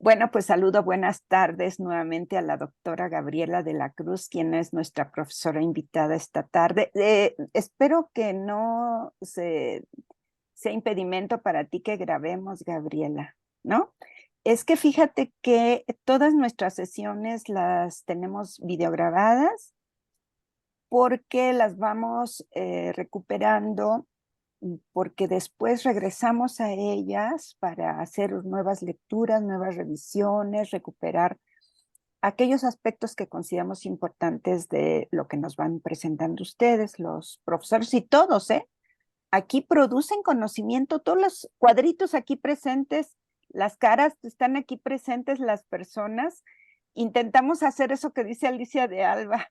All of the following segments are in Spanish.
Bueno, pues saludo, buenas tardes nuevamente a la doctora Gabriela de la Cruz, quien es nuestra profesora invitada esta tarde. Espero que no sea impedimento para ti que grabemos, Gabriela, ¿no? Es que fíjate que todas nuestras sesiones las tenemos videograbadas porque las vamos recuperando, porque después regresamos a ellas para hacer nuevas lecturas, nuevas revisiones, recuperar aquellos aspectos que consideramos importantes de lo que nos van presentando ustedes, los profesores y todos, ¿eh? Aquí producen conocimiento, todos los cuadritos aquí presentes, las caras están aquí presentes, las personas. Intentamos hacer eso que dice Alicia de Alba,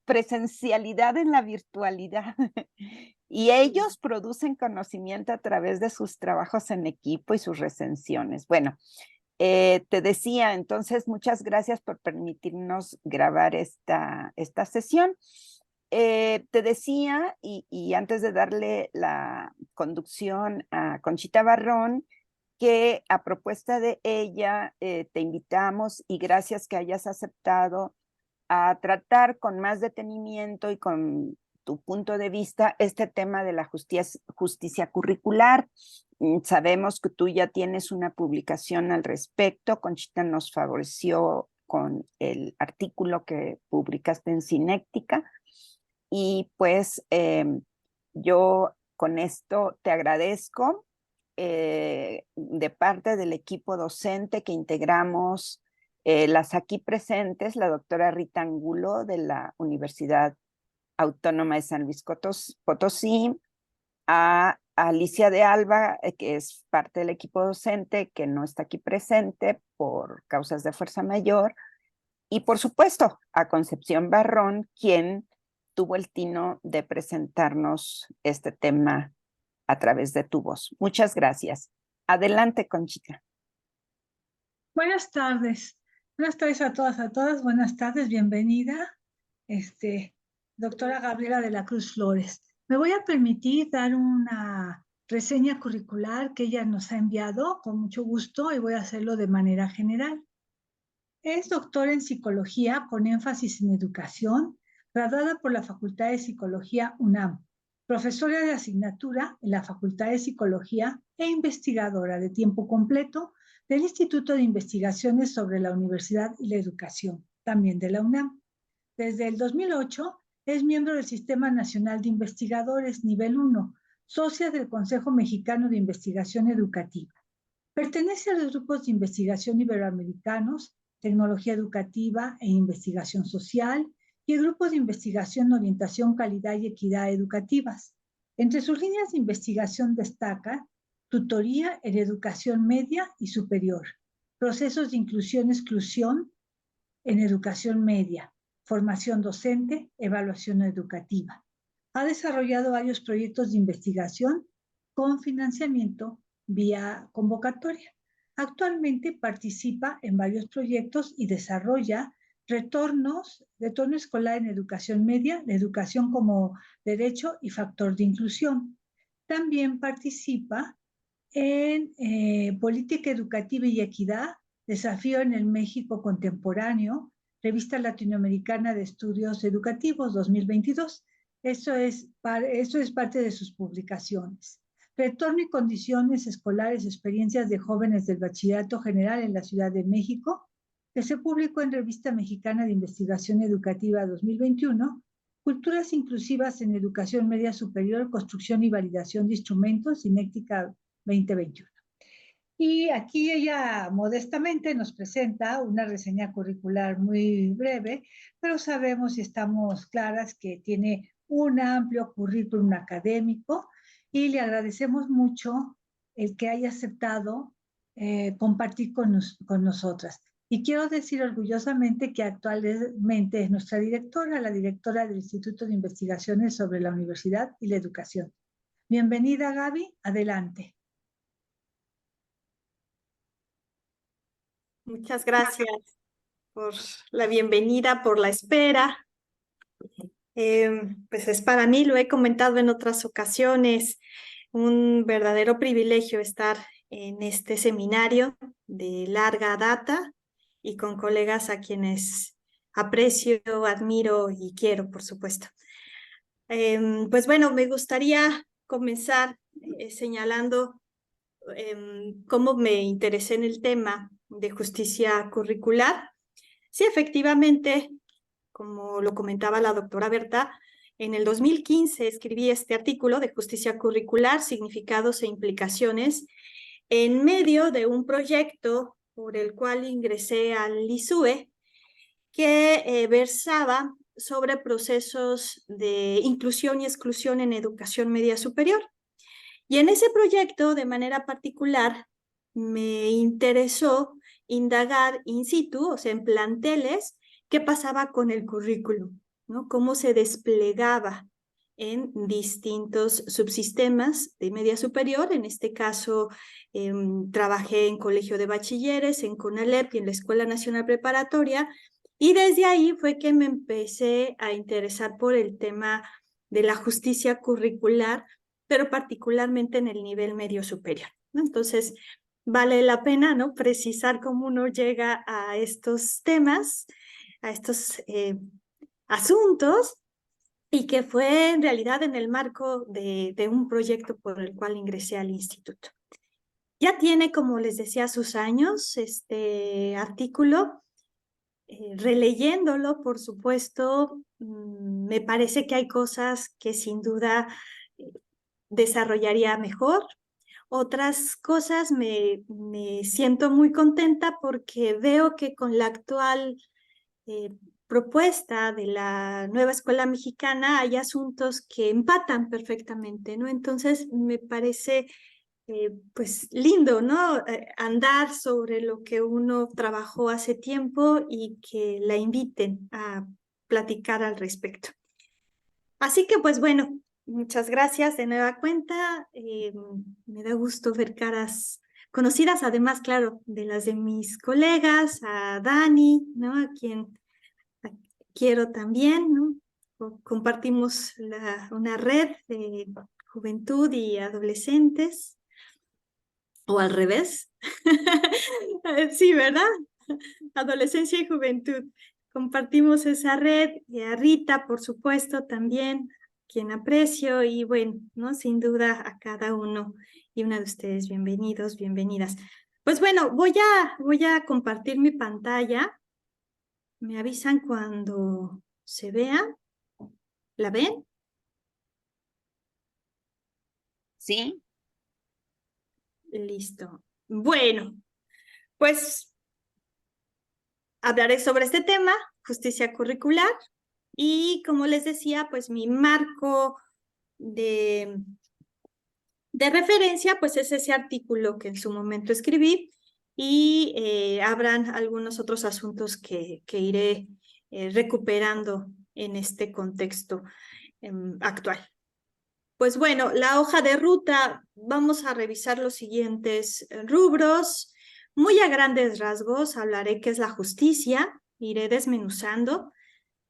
presencialidad en la virtualidad. Y ellos producen conocimiento a través de sus trabajos en equipo y sus recensiones. Bueno, te decía, entonces, muchas gracias por permitirnos grabar esta sesión. Te decía, y antes de darle la conducción a Conchita Barrón, que a propuesta de ella te invitamos y gracias que hayas aceptado a tratar con más detenimiento y con tu punto de vista este tema de la justicia curricular. Sabemos que tú ya tienes una publicación al respecto. Conchita nos favoreció con el artículo que publicaste en Cinéctica y pues yo con esto te agradezco de parte del equipo docente que integramos las aquí presentes, la doctora Rita Angulo de la Universidad Autónoma de San Luis Potosí, a Alicia de Alba, que es parte del equipo docente, que no está aquí presente por causas de fuerza mayor, y por supuesto a Concepción Barrón, quien tuvo el tino de presentarnos este tema a través de tu voz. Muchas gracias. Adelante, Conchita. Buenas tardes. Buenas tardes a todas, Buenas tardes, bienvenida, doctora Gabriela de la Cruz Flores. Me voy a permitir dar una reseña curricular que ella nos ha enviado con mucho gusto y voy a hacerlo de manera general. Es doctora en psicología con énfasis en educación, graduada por la Facultad de Psicología UNAM, profesora de asignatura en la Facultad de Psicología e investigadora de tiempo completo del Instituto de Investigaciones sobre la Universidad y la Educación, también de la UNAM. Desde el 2008 es miembro del Sistema Nacional de Investigadores Nivel 1, socia del Consejo Mexicano de Investigación Educativa. Pertenece a los grupos de investigación iberoamericanos, tecnología educativa e investigación social y el grupo de investigación, orientación, calidad y equidad educativas. Entre sus líneas de investigación destaca tutoría en educación media y superior, procesos de inclusión-exclusión en educación media, formación docente, evaluación educativa. Ha desarrollado varios proyectos de investigación con financiamiento vía convocatoria. Actualmente participa en varios proyectos y desarrolla retorno escolar en educación media, la educación como derecho y factor de inclusión. También participa en política educativa y equidad, desafío en el México contemporáneo, revista latinoamericana de estudios educativos 2022. Eso es parte de sus publicaciones. Retorno y condiciones escolares, experiencias de jóvenes del Bachillerato General en la Ciudad de México, que se publicó en Revista Mexicana de Investigación Educativa 2021, Culturas inclusivas en educación media superior, construcción y validación de instrumentos, Cinéctica 2021. Y aquí ella modestamente nos presenta una reseña curricular muy breve, pero sabemos y estamos claras que tiene un amplio currículum académico y le agradecemos mucho el que haya aceptado compartir con nosotras. Y quiero decir orgullosamente que actualmente es nuestra directora, la directora del Instituto de Investigaciones sobre la Universidad y la Educación. Bienvenida, Gaby, adelante. Muchas gracias por la bienvenida, por la espera. Pues es para mí, lo he comentado en otras ocasiones, un verdadero privilegio estar en este seminario de larga data y con colegas a quienes aprecio, admiro y quiero, por supuesto. Pues bueno, me gustaría comenzar señalando cómo me interesé en el tema de justicia curricular. Sí, efectivamente, como lo comentaba la doctora Berta, en el 2015 escribí este artículo de justicia curricular, significados e implicaciones, en medio de un proyecto por el cual ingresé al ISUE, que versaba sobre procesos de inclusión y exclusión en educación media superior. Y en ese proyecto, de manera particular, me interesó indagar in situ, o sea, en planteles, qué pasaba con el currículum, ¿no? Cómo se desplegaba en distintos subsistemas de media superior. En este caso, trabajé en Colegio de Bachilleres, en CONALEP y en la Escuela Nacional Preparatoria, y desde ahí fue que me empecé a interesar por el tema de la justicia curricular, pero particularmente en el nivel medio superior, ¿no? Entonces, vale la pena, ¿no?, precisar cómo uno llega a estos temas, a estos asuntos, y que fue en realidad en el marco de un proyecto por el cual ingresé al instituto. Ya tiene, como les decía, sus años este artículo. Releyéndolo, por supuesto, me parece que hay cosas que sin duda desarrollaría mejor. Otras cosas me siento muy contenta porque veo que con la actual propuesta de la nueva escuela mexicana hay asuntos que empatan perfectamente, ¿no? Entonces me parece pues lindo, ¿no? Andar sobre lo que uno trabajó hace tiempo y que la inviten a platicar al respecto. Así que pues bueno, muchas gracias de nueva cuenta. Me da gusto ver caras conocidas, además, claro, de las de mis colegas, a Dani, ¿no?, a quien quiero también, ¿no? Compartimos una red de juventud y adolescentes, o al revés. Sí, ¿verdad? Adolescencia y juventud. Compartimos esa red, y a Rita, por supuesto, también, quien aprecio, y bueno, ¿no?, sin duda a cada uno y una de ustedes, bienvenidos, bienvenidas. Pues bueno, voy a compartir mi pantalla. Me avisan cuando se vea. ¿La ven? Sí. Listo. Bueno, pues hablaré sobre este tema, justicia curricular, y como les decía, pues mi marco de referencia pues es ese artículo que en su momento escribí, y habrán algunos otros asuntos que iré recuperando en este contexto actual. Pues bueno, la hoja de ruta, vamos a revisar los siguientes rubros. Muy a grandes rasgos hablaré qué es la justicia, iré desmenuzando.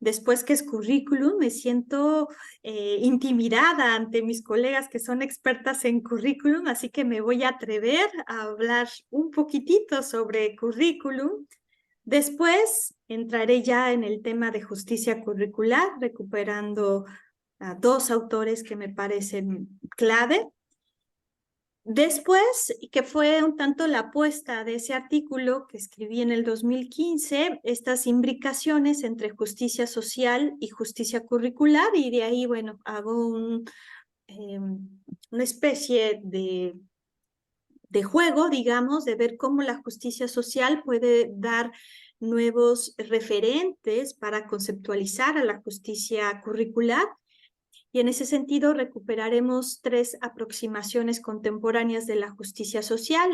Después, qué es currículum, me siento intimidada ante mis colegas que son expertas en currículum, así que me voy a atrever a hablar un poquitito sobre currículum. Después entraré ya en el tema de justicia curricular, recuperando a dos autores que me parecen clave. Después, que fue un tanto la apuesta de ese artículo que escribí en el 2015, estas imbricaciones entre justicia social y justicia curricular, y de ahí, bueno, hago una especie de juego, digamos, de ver cómo la justicia social puede dar nuevos referentes para conceptualizar a la justicia curricular. Y en ese sentido recuperaremos tres aproximaciones contemporáneas de la justicia social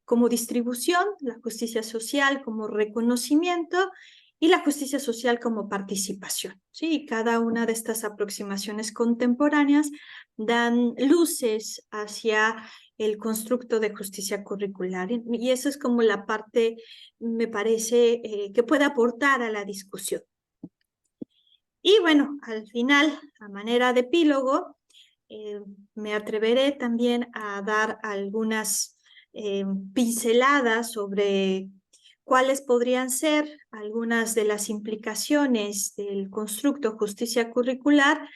como distribución, la justicia social como reconocimiento y la justicia social como participación. ¿Sí? Cada una de estas aproximaciones contemporáneas dan luces hacia el constructo de justicia curricular, y eso es como la parte, me parece, que puede aportar a la discusión. Y bueno, al final, a manera de epílogo, me atreveré también a dar algunas pinceladas sobre cuáles podrían ser algunas de las implicaciones del constructo justicia curricular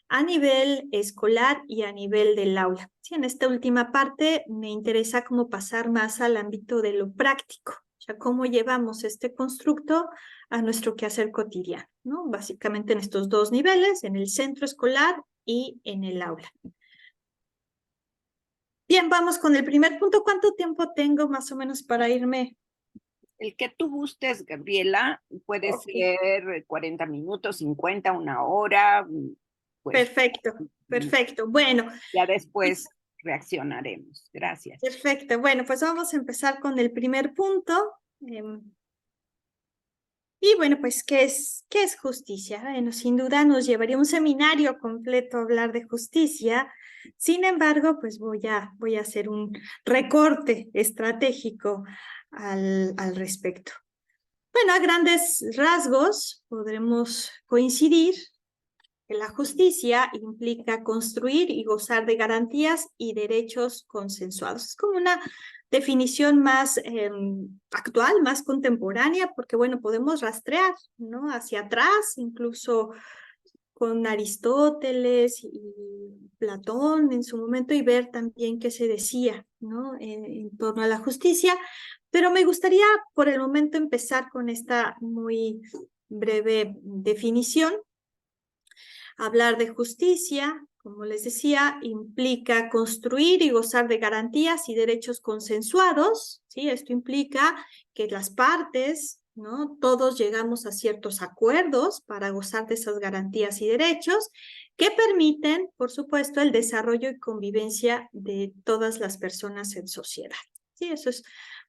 a nivel escolar y a nivel del aula. Sí, en esta última parte me interesa cómo pasar más al ámbito de lo práctico, o sea, cómo llevamos este constructo a nuestro quehacer cotidiano, ¿no? Básicamente en estos dos niveles, en el centro escolar y en el aula. Bien, vamos con el primer punto. ¿Cuánto tiempo tengo más o menos para irme? El que tú gustes, Gabriela, puede ser 40 minutos, 50, una hora. Pues, perfecto, perfecto. Bueno. Ya después reaccionaremos. Gracias. Perfecto. Bueno, pues vamos a empezar con el primer punto. Y bueno, pues, ¿qué es justicia? Bueno, sin duda nos llevaría un seminario completo a hablar de justicia. Sin embargo, pues voy a hacer un recorte estratégico al respecto. Bueno, a grandes rasgos podremos coincidir que la justicia implica construir y gozar de garantías y derechos consensuados. Es como una definición más actual, más contemporánea, porque bueno, podemos rastrear, ¿no? Hacia atrás, incluso con Aristóteles y Platón en su momento, y ver también qué se decía, ¿no? En torno a la justicia. Pero me gustaría por el momento empezar con esta muy breve definición. Hablar de justicia, como les decía, implica construir y gozar de garantías y derechos consensuados, ¿sí? Esto implica que las partes, ¿no? Todos llegamos a ciertos acuerdos para gozar de esas garantías y derechos que permiten, por supuesto, el desarrollo y convivencia de todas las personas en sociedad. ¿Sí? Eso es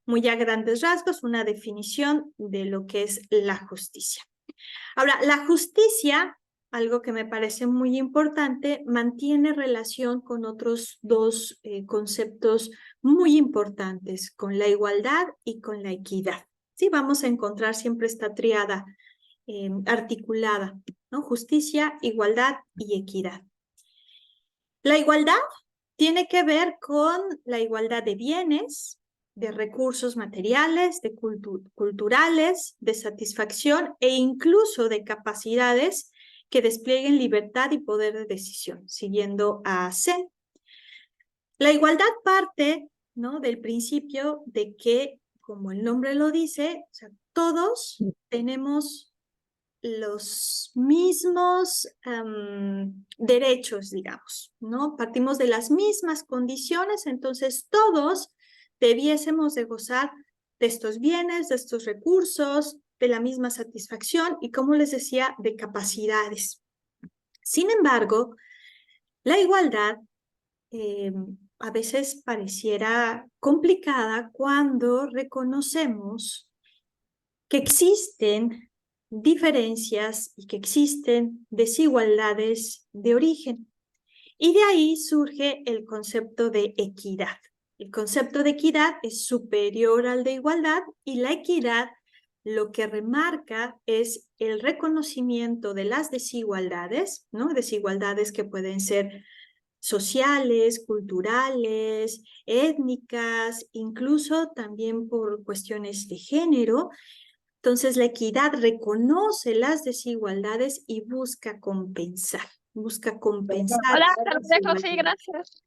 muy a grandes rasgos una definición de lo que es la justicia. Ahora, la justicia, algo que me parece muy importante, mantiene relación con otros dos conceptos muy importantes, con la igualdad y con la equidad. Sí, vamos a encontrar siempre esta tríada articulada, ¿no? Justicia, igualdad y equidad. La igualdad tiene que ver con la igualdad de bienes, de recursos materiales, de culturales, de satisfacción e incluso de capacidades que desplieguen libertad y poder de decisión, siguiendo a Zen. La igualdad parte, ¿no? Del principio de que, como el nombre lo dice, o sea, todos tenemos los mismos derechos, digamos, ¿no? Partimos de las mismas condiciones, entonces todos debiésemos de gozar de estos bienes, de estos recursos, de la misma satisfacción y, como les decía, de capacidades. Sin embargo, la igualdad a veces pareciera complicada cuando reconocemos que existen diferencias y que existen desigualdades de origen. Y de ahí surge el concepto de equidad. El concepto de equidad es superior al de igualdad y la equidad lo que remarca es el reconocimiento de las desigualdades, ¿no? Desigualdades que pueden ser sociales, culturales, étnicas, incluso también por cuestiones de género. Entonces, la equidad reconoce las desigualdades y busca compensar. Hola, te lo dejo así, gracias.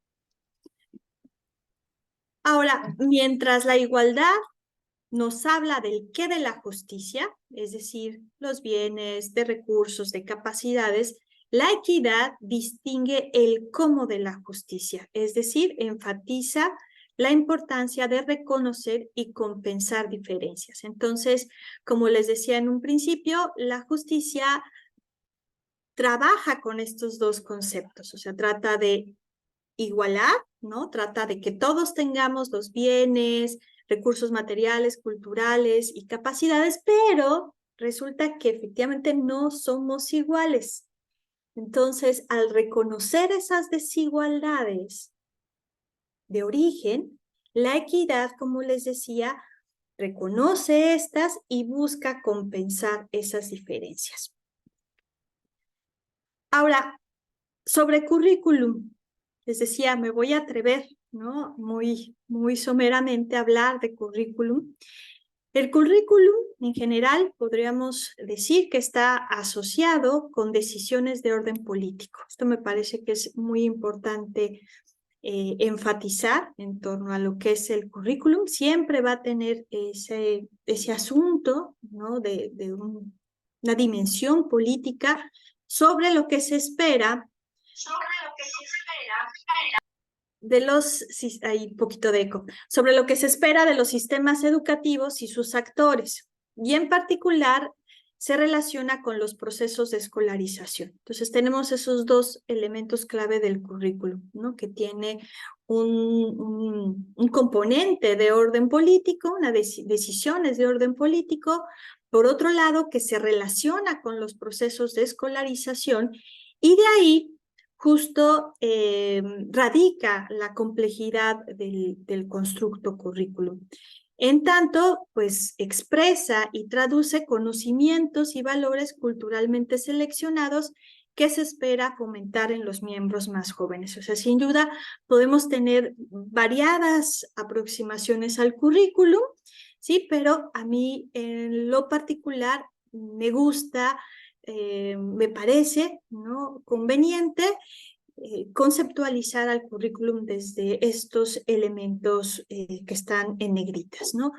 Ahora, mientras la igualdad nos habla del qué de la justicia, es decir, los bienes, de recursos, de capacidades, la equidad distingue el cómo de la justicia, es decir, enfatiza la importancia de reconocer y compensar diferencias. Entonces, como les decía en un principio, la justicia trabaja con estos dos conceptos, o sea, trata de igualar, ¿no? Trata de que todos tengamos los bienes, recursos materiales, culturales y capacidades, pero resulta que efectivamente no somos iguales. Entonces, al reconocer esas desigualdades de origen, la equidad, como les decía, reconoce estas y busca compensar esas diferencias. Ahora, sobre currículum, les decía, me voy a atrever ¿no? Muy someramente hablar de currículum. El currículum, en general, podríamos decir que está asociado con decisiones de orden político. Esto me parece que es muy importante enfatizar en torno a lo que es el currículum. Siempre va a tener ese asunto, ¿no? de una dimensión política sobre lo que se espera. Hay un poquito de eco, sobre lo que se espera de los sistemas educativos y sus actores, y en particular se relaciona con los procesos de escolarización. Entonces tenemos esos dos elementos clave del currículum, ¿no? Que tiene un componente de orden político, decisiones de orden político, por otro lado que se relaciona con los procesos de escolarización, y de ahí justo radica la complejidad del constructo currículum. En tanto, pues expresa y traduce conocimientos y valores culturalmente seleccionados que se espera fomentar en los miembros más jóvenes. O sea, sin duda podemos tener variadas aproximaciones al currículum, ¿sí? Pero a mí en lo particular me gusta, me parece, ¿no?, conveniente conceptualizar al currículum desde estos elementos que están en negritas, ¿no?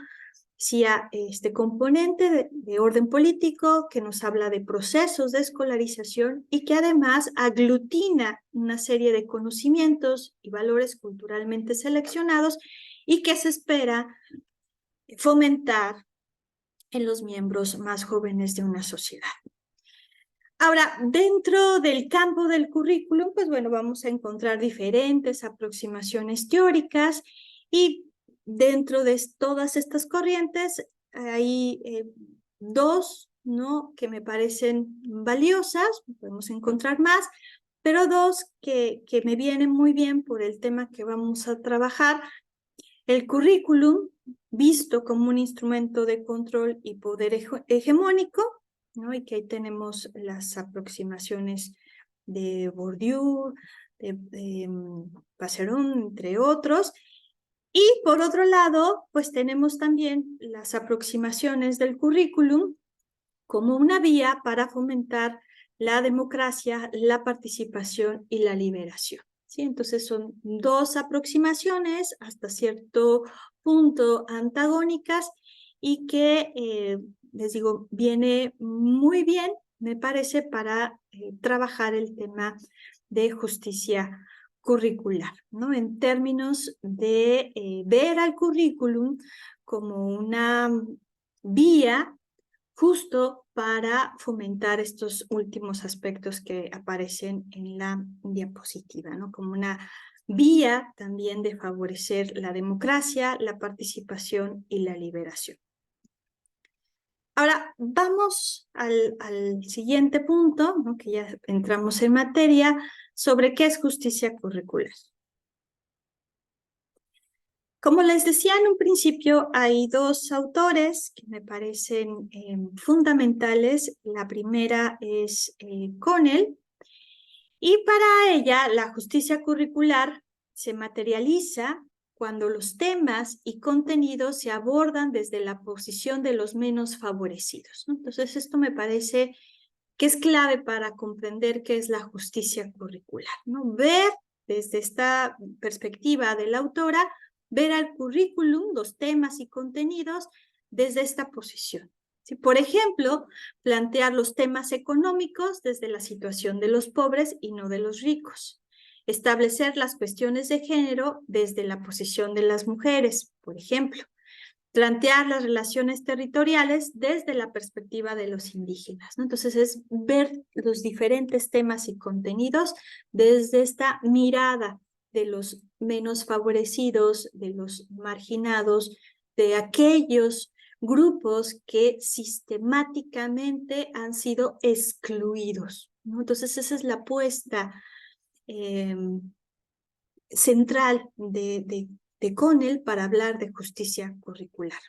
Decía, este componente de orden político que nos habla de procesos de escolarización y que además aglutina una serie de conocimientos y valores culturalmente seleccionados y que se espera fomentar en los miembros más jóvenes de una sociedad. Ahora, dentro del campo del currículum, pues bueno, vamos a encontrar diferentes aproximaciones teóricas, y dentro de todas estas corrientes hay dos, ¿no?, que me parecen valiosas. Podemos encontrar más, pero dos que me vienen muy bien por el tema que vamos a trabajar. El currículum visto como un instrumento de control y poder hegemónico, ¿no? Y que ahí tenemos las aproximaciones de Bourdieu, de Passeron, entre otros. Y por otro lado, pues tenemos también las aproximaciones del currículum como una vía para fomentar la democracia, la participación y la liberación. ¿Sí? Entonces son dos aproximaciones hasta cierto punto antagónicas, y que, les digo, viene muy bien, me parece, para trabajar el tema de justicia curricular, ¿no? En términos de ver al currículum como una vía justo para fomentar estos últimos aspectos que aparecen en la diapositiva, ¿no? Como una vía también de favorecer la democracia, la participación y la liberación. Ahora, vamos al siguiente punto, ¿no?, que ya entramos en materia, sobre qué es justicia curricular. Como les decía en un principio, hay dos autores que me parecen fundamentales. La primera es Connell, y para ella la justicia curricular se materializa cuando los temas y contenidos se abordan desde la posición de los menos favorecidos, ¿no? Entonces esto me parece que es clave para comprender qué es la justicia curricular, ¿no? Ver desde esta perspectiva de la autora, ver al currículum, los temas y contenidos desde esta posición. ¿Sí? Por ejemplo, plantear los temas económicos desde la situación de los pobres y no de los ricos. Establecer las cuestiones de género desde la posición de las mujeres, por ejemplo. Plantear las relaciones territoriales desde la perspectiva de los indígenas, ¿no? Entonces es ver los diferentes temas y contenidos desde esta mirada de los menos favorecidos, de los marginados, de aquellos grupos que sistemáticamente han sido excluidos, ¿no? Entonces esa es la apuesta central de Connell para hablar de justicia curricular.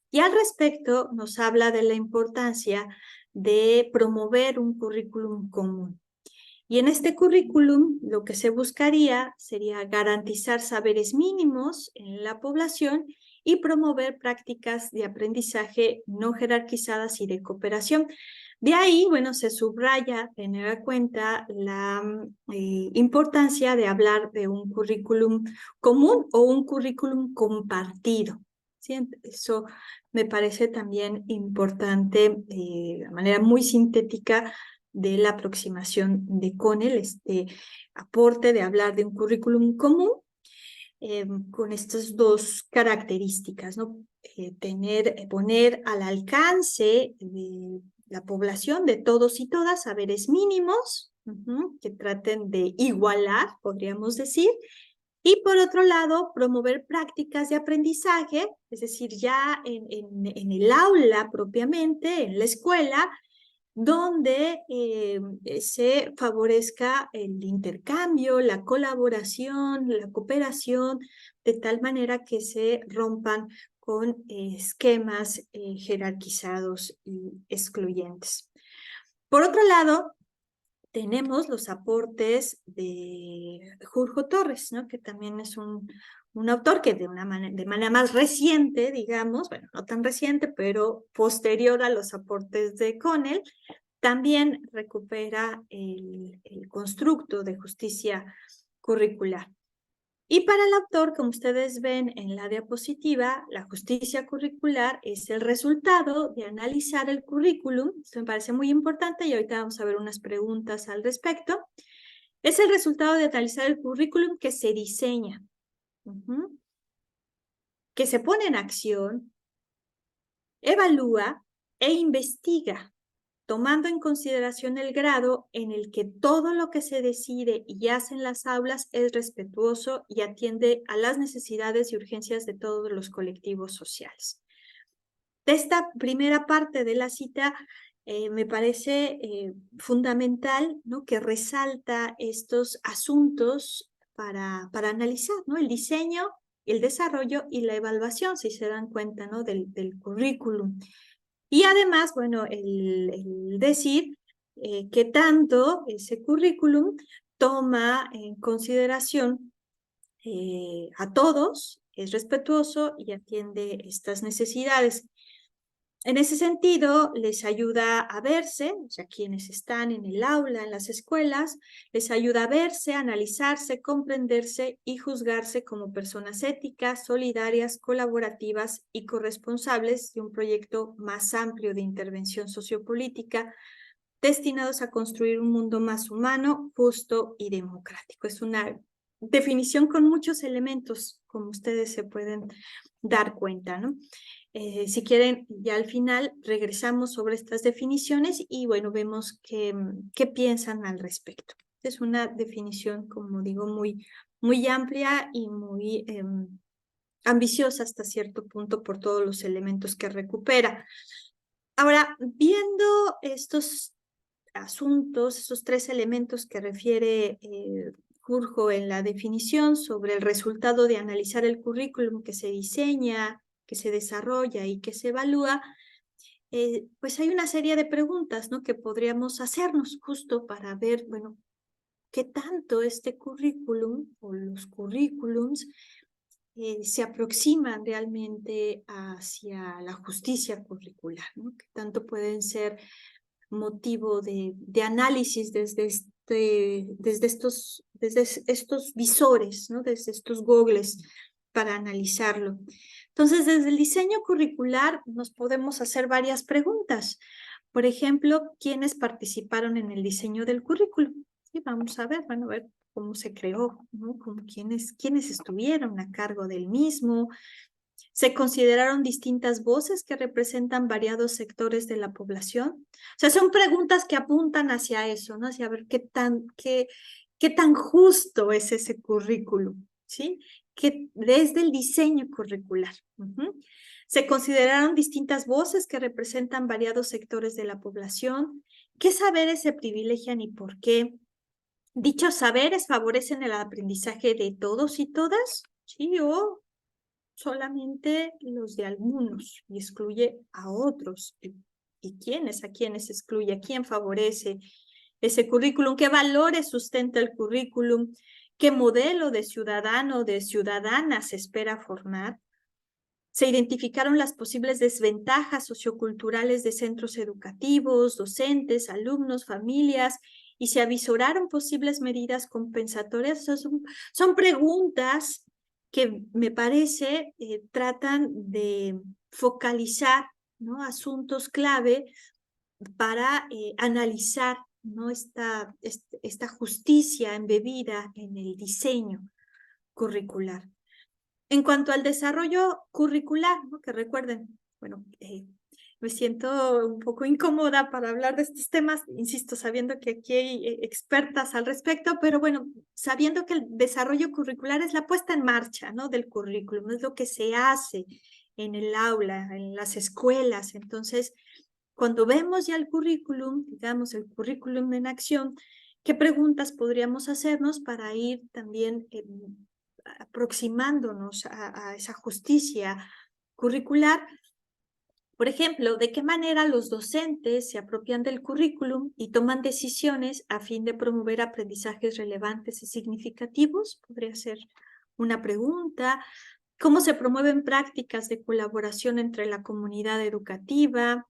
Y al respecto nos habla de la importancia de promover un currículum común. Y en este currículum lo que se buscaría sería garantizar saberes mínimos en la población y promover prácticas de aprendizaje no jerarquizadas y de cooperación. De ahí, bueno, se subraya, tener en cuenta la importancia de hablar de un currículum común o un currículum compartido. ¿Sí? Eso me parece también importante, de manera muy sintética, de la aproximación de CONEL, este aporte de hablar de un currículum común con estas dos características, ¿no? Poner al alcance de la población, de todos y todas, saberes mínimos, que traten de igualar, podríamos decir, y por otro lado, promover prácticas de aprendizaje, es decir, ya en el aula propiamente, en la escuela, donde se favorezca el intercambio, la colaboración, la cooperación, de tal manera que se rompan con esquemas jerarquizados y excluyentes. Por otro lado, tenemos los aportes de Jorge Torres, ¿no? Que también es un autor que de manera más reciente, digamos, bueno, no tan reciente, pero posterior a los aportes de CONEL, también recupera el constructo de justicia curricular. Y para el autor, como ustedes ven en la diapositiva, la justicia curricular es el resultado de analizar el currículum. Esto me parece muy importante y ahorita vamos a ver unas preguntas al respecto. Es el resultado de analizar el currículum que se diseña, que se pone en acción, evalúa e investiga, tomando en consideración el grado en el que todo lo que se decide y hace en las aulas es respetuoso y atiende a las necesidades y urgencias de todos los colectivos sociales. De esta primera parte de la cita me parece fundamental, ¿no? Que resalta estos asuntos para analizar, ¿no? El diseño, el desarrollo y la evaluación, si se dan cuenta, ¿no? del currículum. Y además, bueno, el decir que tanto ese currículum toma en consideración a todos, es respetuoso y atiende estas necesidades. En ese sentido, les ayuda a verse, o sea, quienes están en el aula, en las escuelas, les ayuda a verse, analizarse, comprenderse y juzgarse como personas éticas, solidarias, colaborativas y corresponsables de un proyecto más amplio de intervención sociopolítica destinados a construir un mundo más humano, justo y democrático. Es una definición con muchos elementos, como ustedes se pueden dar cuenta, ¿no? Si quieren, ya al final regresamos sobre estas definiciones y bueno, vemos qué piensan al respecto. Es una definición, como digo, muy amplia y muy ambiciosa hasta cierto punto por todos los elementos que recupera. Ahora, viendo estos asuntos, esos tres elementos que refiere Urjo en la definición sobre el resultado de analizar el currículum que se diseña, que se desarrolla y que se evalúa, pues hay una serie de preguntas, ¿no? Que podríamos hacernos justo para ver, bueno, qué tanto este currículum o los currículums se aproximan realmente hacia la justicia curricular, ¿no? Que tanto pueden ser motivo de análisis desde estos visores, ¿no? Desde estos gogles para analizarlo. Entonces, desde el diseño curricular nos podemos hacer varias preguntas. Por ejemplo, ¿quiénes participaron en el diseño del currículum? Sí, vamos a ver, bueno, a ver cómo se creó, ¿no? Como quiénes estuvieron a cargo del mismo. Se consideraron distintas voces que representan variados sectores de la población. O sea, son preguntas que apuntan hacia eso, ¿no? Hacia ver qué tan justo es ese currículum, ¿sí? Que desde el diseño curricular. Se consideraron distintas voces que representan variados sectores de la población. ¿Qué saberes se privilegian y por qué? ¿Dichos saberes favorecen el aprendizaje de todos y todas? ¿Sí? ¿O solamente los de algunos y excluye a otros? ¿Y quiénes? ¿A quiénes excluye? ¿A quién favorece? ese currículum, qué valores sustenta el currículum, qué modelo de ciudadano o de ciudadana se espera formar. Se identificaron las posibles desventajas socioculturales de centros educativos, docentes, alumnos, familias, y se avisoraron posibles medidas compensatorias. Son preguntas que me parece tratan de focalizar, ¿no?, asuntos clave para analizar, ¿no?, esta justicia embebida en el diseño curricular. En cuanto al desarrollo curricular, ¿no?, que recuerden, bueno, me siento un poco incómoda para hablar de estos temas, insisto, sabiendo que aquí hay expertas al respecto, pero bueno, sabiendo que el desarrollo curricular es la puesta en marcha, ¿no?, del currículum, es lo que se hace en el aula, en las escuelas. Entonces, cuando vemos ya el currículum, digamos, el currículum en acción, ¿qué preguntas podríamos hacernos para ir también aproximándonos a esa justicia curricular? Por ejemplo, ¿de qué manera los docentes se apropian del currículum y toman decisiones a fin de promover aprendizajes relevantes y significativos? Podría ser una pregunta. ¿Cómo se promueven prácticas de colaboración entre la comunidad educativa?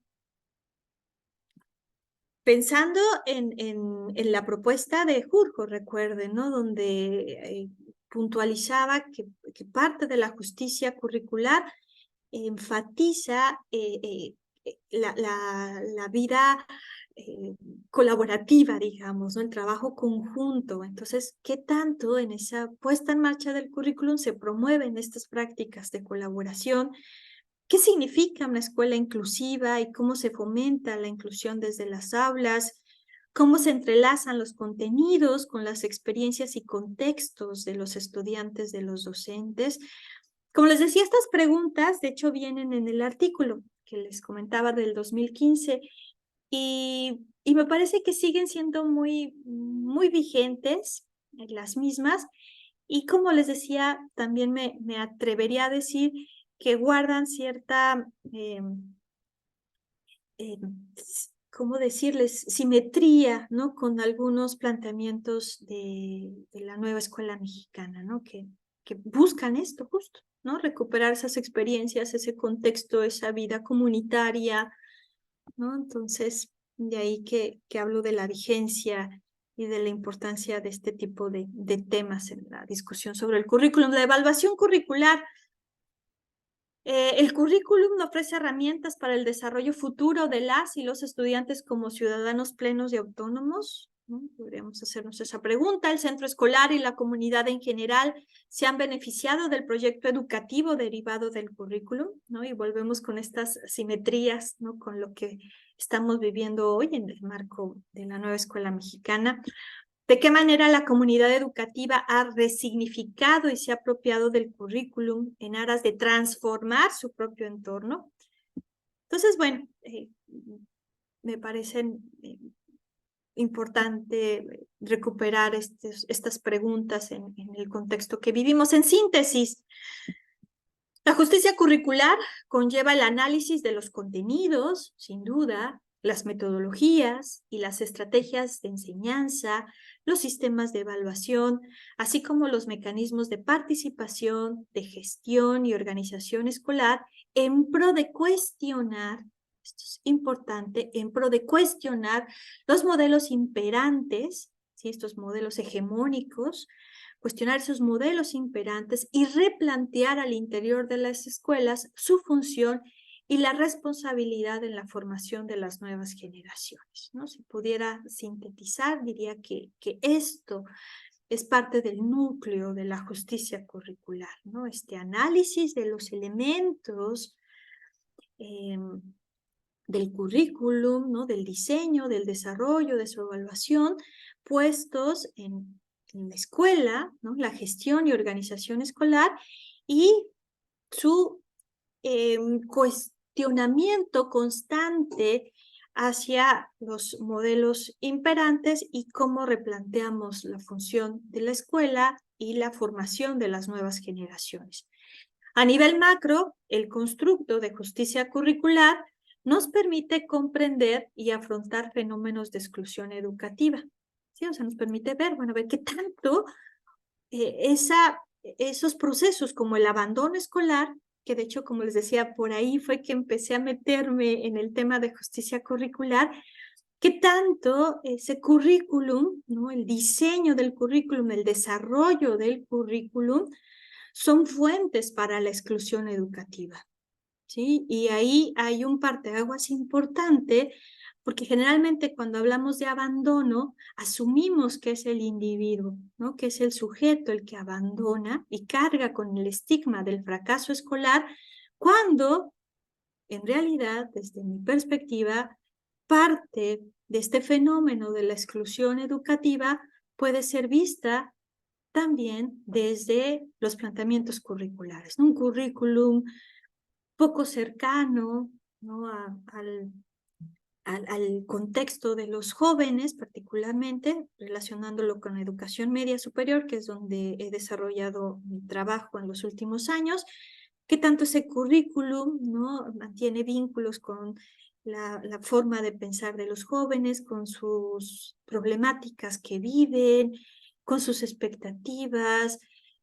Pensando en la propuesta de Jurjo, recuerden, ¿no?, donde puntualizaba que parte de la justicia curricular enfatiza la vida colaborativa, digamos, ¿no?, el trabajo conjunto. Entonces, ¿qué tanto en esa puesta en marcha del currículum se promueven estas prácticas de colaboración? ¿Qué significa una escuela inclusiva y cómo se fomenta la inclusión desde las aulas? ¿Cómo se entrelazan los contenidos con las experiencias y contextos de los estudiantes, de los docentes? Como les decía, estas preguntas, de hecho, vienen en el artículo que les comentaba del 2015 y me parece que siguen siendo muy vigentes las mismas. Y como les decía, también me atrevería a decir que guardan cierta, ¿cómo decirles?, simetría, ¿no?, con algunos planteamientos de la nueva escuela mexicana, ¿no?, que buscan esto justo, ¿no?, recuperar esas experiencias, ese contexto, esa vida comunitaria, ¿no? Entonces, de ahí que hablo de la vigencia y de la importancia de este tipo de temas en la discusión sobre el currículum. La evaluación curricular. El currículum ofrece herramientas para el desarrollo futuro de las y los estudiantes como ciudadanos plenos y autónomos, ¿no? Podríamos hacernos esa pregunta. El centro escolar y la comunidad en general se han beneficiado del proyecto educativo derivado del currículum, ¿no? Y volvemos con estas simetrías, ¿no?, con lo que estamos viviendo hoy en el marco de la nueva escuela mexicana. ¿De qué manera la comunidad educativa ha resignificado y se ha apropiado del currículum en aras de transformar su propio entorno? Entonces, bueno, me parece importante recuperar estas preguntas en el contexto que vivimos. En síntesis, la justicia curricular conlleva el análisis de los contenidos, sin duda, las metodologías y las estrategias de enseñanza, los sistemas de evaluación, así como los mecanismos de participación, de gestión y organización escolar en pro de cuestionar, esto es importante, en pro de cuestionar los modelos imperantes, ¿sí?, estos modelos hegemónicos, cuestionar esos modelos imperantes y replantear al interior de las escuelas su función y la responsabilidad en la formación de las nuevas generaciones, ¿no? Si pudiera sintetizar, diría que esto es parte del núcleo de la justicia curricular, ¿no? Este análisis de los elementos del currículum, ¿no?, del diseño, del desarrollo, de su evaluación, puestos en la escuela, ¿no?, la gestión y organización escolar y su cuestionamiento constante hacia los modelos imperantes y cómo replanteamos la función de la escuela y la formación de las nuevas generaciones. A nivel macro, el constructo de justicia curricular nos permite comprender y afrontar fenómenos de exclusión educativa. ¿Sí? O sea, nos permite ver, bueno, ver qué tanto esos procesos como el abandono escolar, que de hecho, como les decía, por ahí fue que empecé a meterme en el tema de justicia curricular, qué tanto ese currículum, ¿no? El diseño del currículum, el desarrollo del currículum, son fuentes para la exclusión educativa, ¿sí? Y ahí hay un parteaguas importante, porque generalmente cuando hablamos de abandono, asumimos que es el individuo, ¿no? Que es el sujeto el que abandona y carga con el estigma del fracaso escolar, cuando en realidad, desde mi perspectiva, parte de este fenómeno de la exclusión educativa puede ser vista también desde los planteamientos curriculares, ¿no? Un currículum poco cercano, ¿no? al contexto de los jóvenes, particularmente relacionándolo con la educación media superior, que es donde he desarrollado mi trabajo en los últimos años, que tanto ese currículum, ¿no? Mantiene vínculos con la forma de pensar de los jóvenes, con sus problemáticas que viven, con sus expectativas,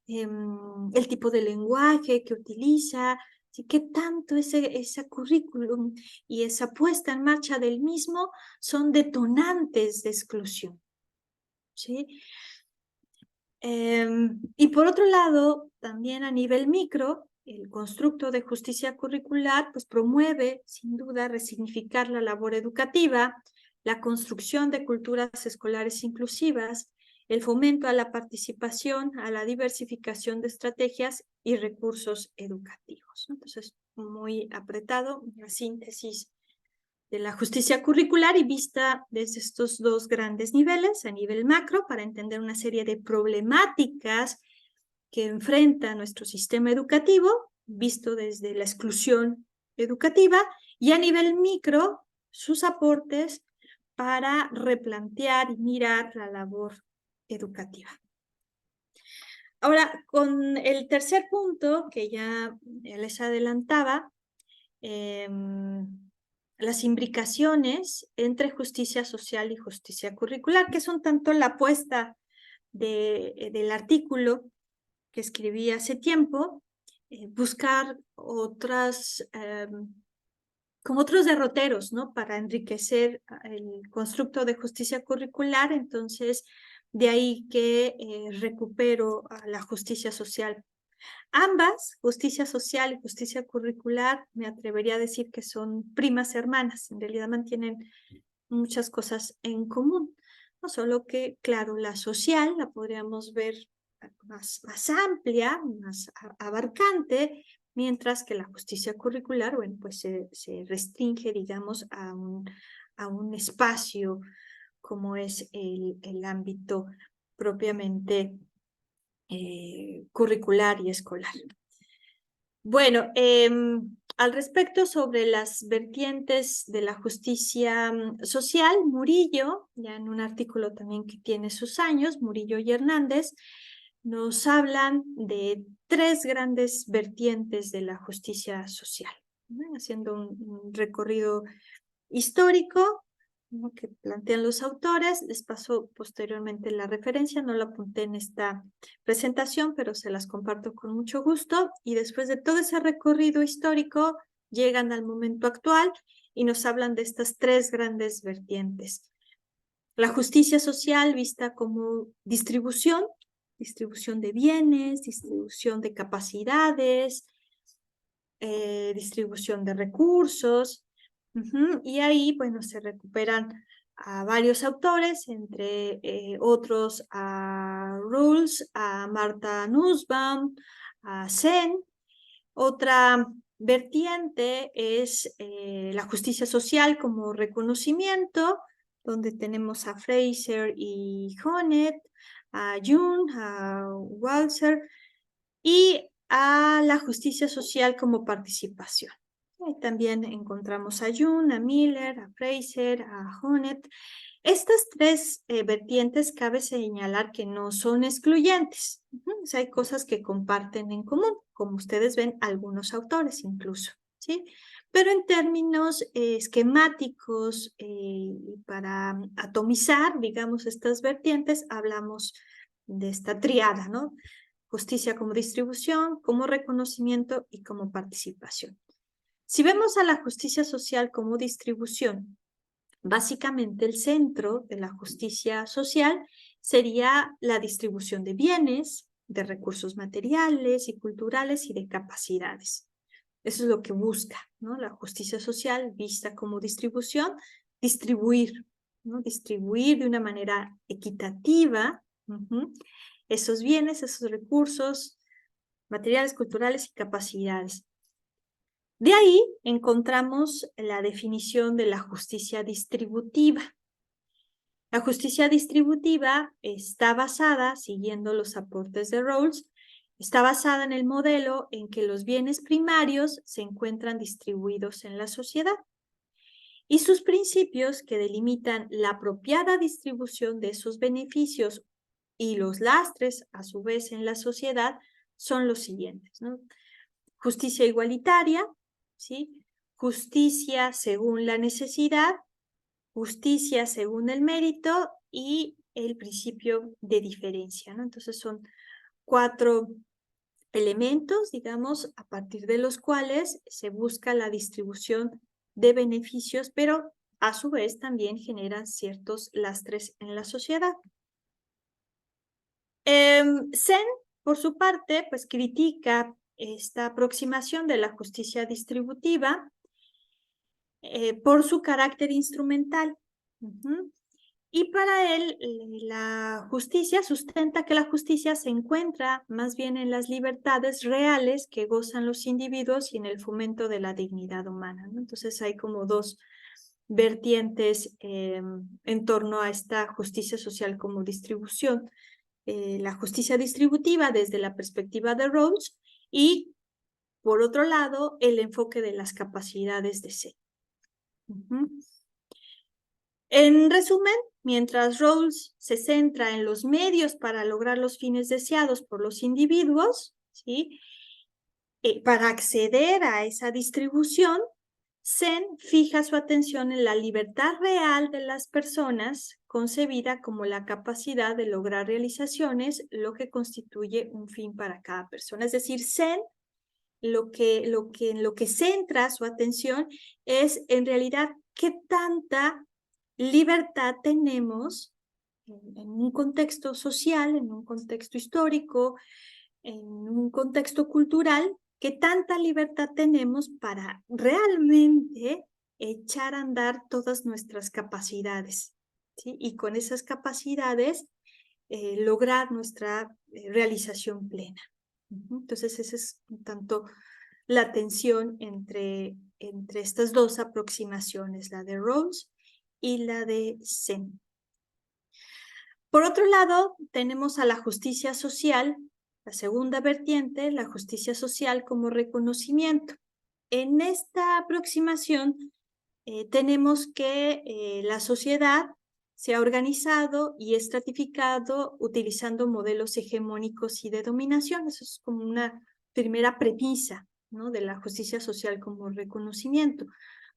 el tipo de lenguaje que utiliza, ¿sí? ¿Qué tanto ese currículum y esa puesta en marcha del mismo son detonantes de exclusión? ¿Sí? Y por otro lado, también a nivel micro, el constructo de justicia curricular pues promueve, sin duda, resignificar la labor educativa, la construcción de culturas escolares inclusivas, el fomento a la participación, a la diversificación de estrategias y recursos educativos. Entonces, muy apretado, la síntesis de la justicia curricular y vista desde estos dos grandes niveles, a nivel macro, para entender una serie de problemáticas que enfrenta nuestro sistema educativo, visto desde la exclusión educativa, y a nivel micro, sus aportes para replantear y mirar la labor educativa. Ahora, con el tercer punto, que ya les adelantaba, las imbricaciones entre justicia social y justicia curricular, que son tanto la apuesta del artículo que escribí hace tiempo, buscar como otros derroteros, ¿no? Para enriquecer el constructo de justicia curricular. Entonces, de ahí que recupero a la justicia social. Ambas, justicia social y justicia curricular, me atrevería a decir que son primas hermanas. En realidad mantienen muchas cosas en común. No solo que, claro, la social la podríamos ver más amplia, más abarcante, mientras que la justicia curricular, bueno, pues se restringe, digamos, a un espacio como es el ámbito propiamente curricular y escolar. Bueno, al respecto sobre las vertientes de la justicia social, Murillo, ya en un artículo también que tiene sus años, Murillo y Hernández, nos hablan de tres grandes vertientes de la justicia social, ¿no? Haciendo un recorrido histórico, ¿no? Que plantean los autores. Les paso posteriormente la referencia, no la apunté en esta presentación, pero se las comparto con mucho gusto. Y después de todo ese recorrido histórico, llegan al momento actual y nos hablan de estas tres grandes vertientes. La justicia social vista como distribución de bienes, distribución de capacidades, distribución de recursos. Y ahí, bueno, se recuperan a varios autores, entre otros a Rawls, a Martha Nussbaum, a Sen. Otra vertiente es la justicia social como reconocimiento, donde tenemos a Fraser y Honneth, a Jung, a Walser, y a la justicia social como participación. Y también encontramos a Jung, a Miller, a Fraser, a Honneth. Estas tres vertientes cabe señalar que no son excluyentes. O sea, hay cosas que comparten en común, como ustedes ven, algunos autores incluso. ¿sí? Pero en términos esquemáticos y para atomizar, digamos, estas vertientes, hablamos de esta triada, ¿no? Justicia como distribución, como reconocimiento y como participación. Si vemos a la justicia social como distribución, básicamente el centro de la justicia social sería la distribución de bienes, de recursos materiales y culturales y de capacidades. Eso es lo que busca, ¿no? La justicia social vista como distribución, distribuir, ¿no? Distribuir de una manera equitativa esos bienes, esos recursos materiales, culturales y capacidades. De ahí encontramos la definición de la justicia distributiva. La justicia distributiva está basada, siguiendo los aportes de Rawls, está basada en el modelo en que los bienes primarios se encuentran distribuidos en la sociedad y sus principios que delimitan la apropiada distribución de esos beneficios y los lastres, a su vez, en la sociedad, son los siguientes, ¿no? Justicia igualitaria, ¿sí? Justicia según la necesidad, justicia según el mérito y el principio de diferencia, ¿no? Entonces son 4 elementos, digamos, a partir de los cuales se busca la distribución de beneficios, pero a su vez también generan ciertos lastres en la sociedad. Sen, por su parte, pues critica esta aproximación de la justicia distributiva por su carácter instrumental. Y para él, la justicia sustenta que la justicia se encuentra más bien en las libertades reales que gozan los individuos y en el fomento de la dignidad humana, ¿no? Entonces hay como 2 vertientes en torno a esta justicia social como distribución. La justicia distributiva desde la perspectiva de Rawls y, por otro lado, el enfoque de las capacidades de ser. En resumen, mientras Rawls se centra en los medios para lograr los fines deseados por los individuos, ¿sí? Para acceder a esa distribución, Sen fija su atención en la libertad real de las personas, concebida como la capacidad de lograr realizaciones, lo que constituye un fin para cada persona. Es decir, Sen en lo que centra su atención es en realidad qué tanta libertad tenemos en un contexto social, en un contexto histórico, en un contexto cultural, qué tanta libertad tenemos para realmente echar a andar todas nuestras capacidades, ¿sí? Y con esas capacidades lograr nuestra realización plena. Entonces, esa es un tanto la tensión entre estas 2 aproximaciones, la de Rawls y la de Sen. Por otro lado, tenemos a la justicia social, la segunda vertiente, la justicia social como reconocimiento. En esta aproximación tenemos que la sociedad se ha organizado y estratificado utilizando modelos hegemónicos y de dominación. Eso es como una primera premisa, ¿no? De la justicia social como reconocimiento.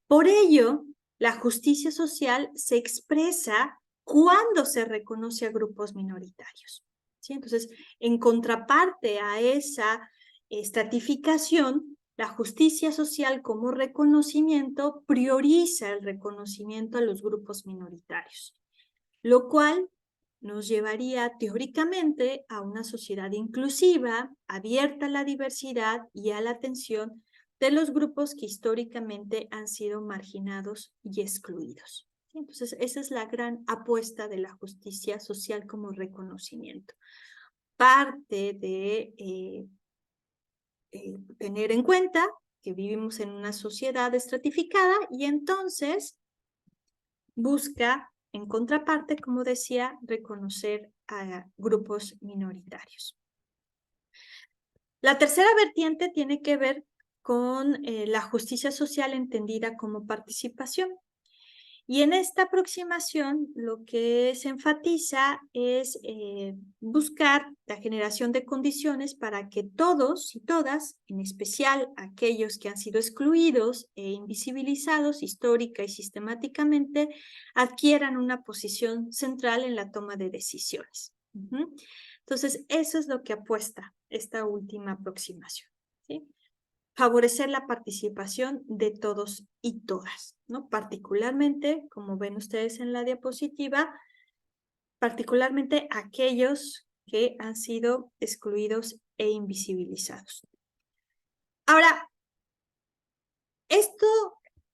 Por ello, la justicia social se expresa cuando se reconoce a grupos minoritarios, ¿sí? Entonces, en contraparte a esa estratificación, la justicia social como reconocimiento prioriza el reconocimiento a los grupos minoritarios, lo cual nos llevaría teóricamente a una sociedad inclusiva, abierta a la diversidad y a la atención de los grupos que históricamente han sido marginados y excluidos. Entonces, esa es la gran apuesta de la justicia social como reconocimiento. Parte de tener en cuenta que vivimos en una sociedad estratificada y entonces busca, en contraparte, como decía, reconocer a grupos minoritarios. La tercera vertiente tiene que ver con la justicia social entendida como participación. Y en esta aproximación lo que se enfatiza es buscar la generación de condiciones para que todos y todas, en especial aquellos que han sido excluidos e invisibilizados histórica y sistemáticamente, adquieran una posición central en la toma de decisiones. Entonces, eso es lo que apuesta esta última aproximación, ¿sí? Favorecer la participación de todos y todas, ¿no? Particularmente, como ven ustedes en la diapositiva, particularmente aquellos que han sido excluidos e invisibilizados. Ahora,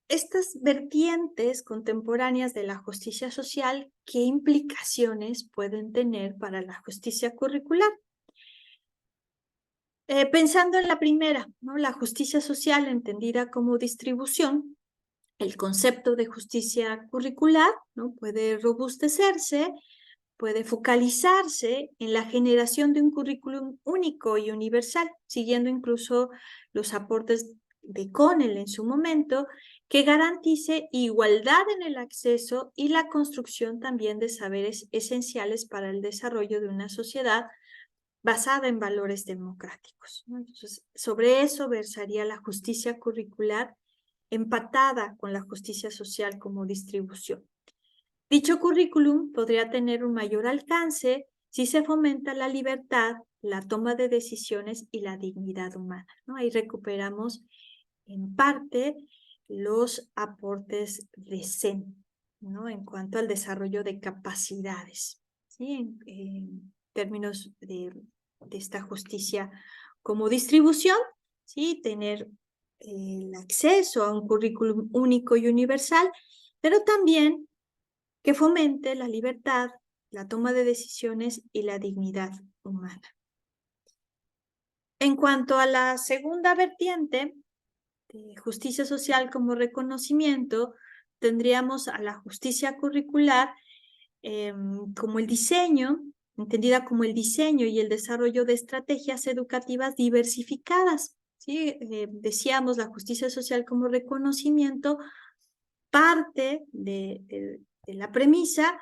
estas vertientes contemporáneas de la justicia social, ¿qué implicaciones pueden tener para la justicia curricular? Pensando en la primera, ¿no? La justicia social entendida como distribución, el concepto de justicia curricular, ¿no? Puede robustecerse, puede focalizarse en la generación de un currículum único y universal, siguiendo incluso los aportes de Connell en su momento, que garantice igualdad en el acceso y la construcción también de saberes esenciales para el desarrollo de una sociedad basada en valores democráticos, ¿no? Entonces, sobre eso versaría la justicia curricular empatada con la justicia social como distribución. Dicho currículum podría tener un mayor alcance si se fomenta la libertad, la toma de decisiones y la dignidad humana, ¿no? Ahí recuperamos en parte los aportes de CEN, ¿no? En cuanto al desarrollo de capacidades, ¿sí? En términos de esta justicia como distribución, ¿sí? Tener el acceso a un currículum único y universal, pero también que fomente la libertad, la toma de decisiones y la dignidad humana. En cuanto a la segunda vertiente, de justicia social como reconocimiento, tendríamos a la justicia curricular como el diseño, entendida como el diseño y el desarrollo de estrategias educativas diversificadas, ¿sí? Decíamos la justicia social como reconocimiento parte de la premisa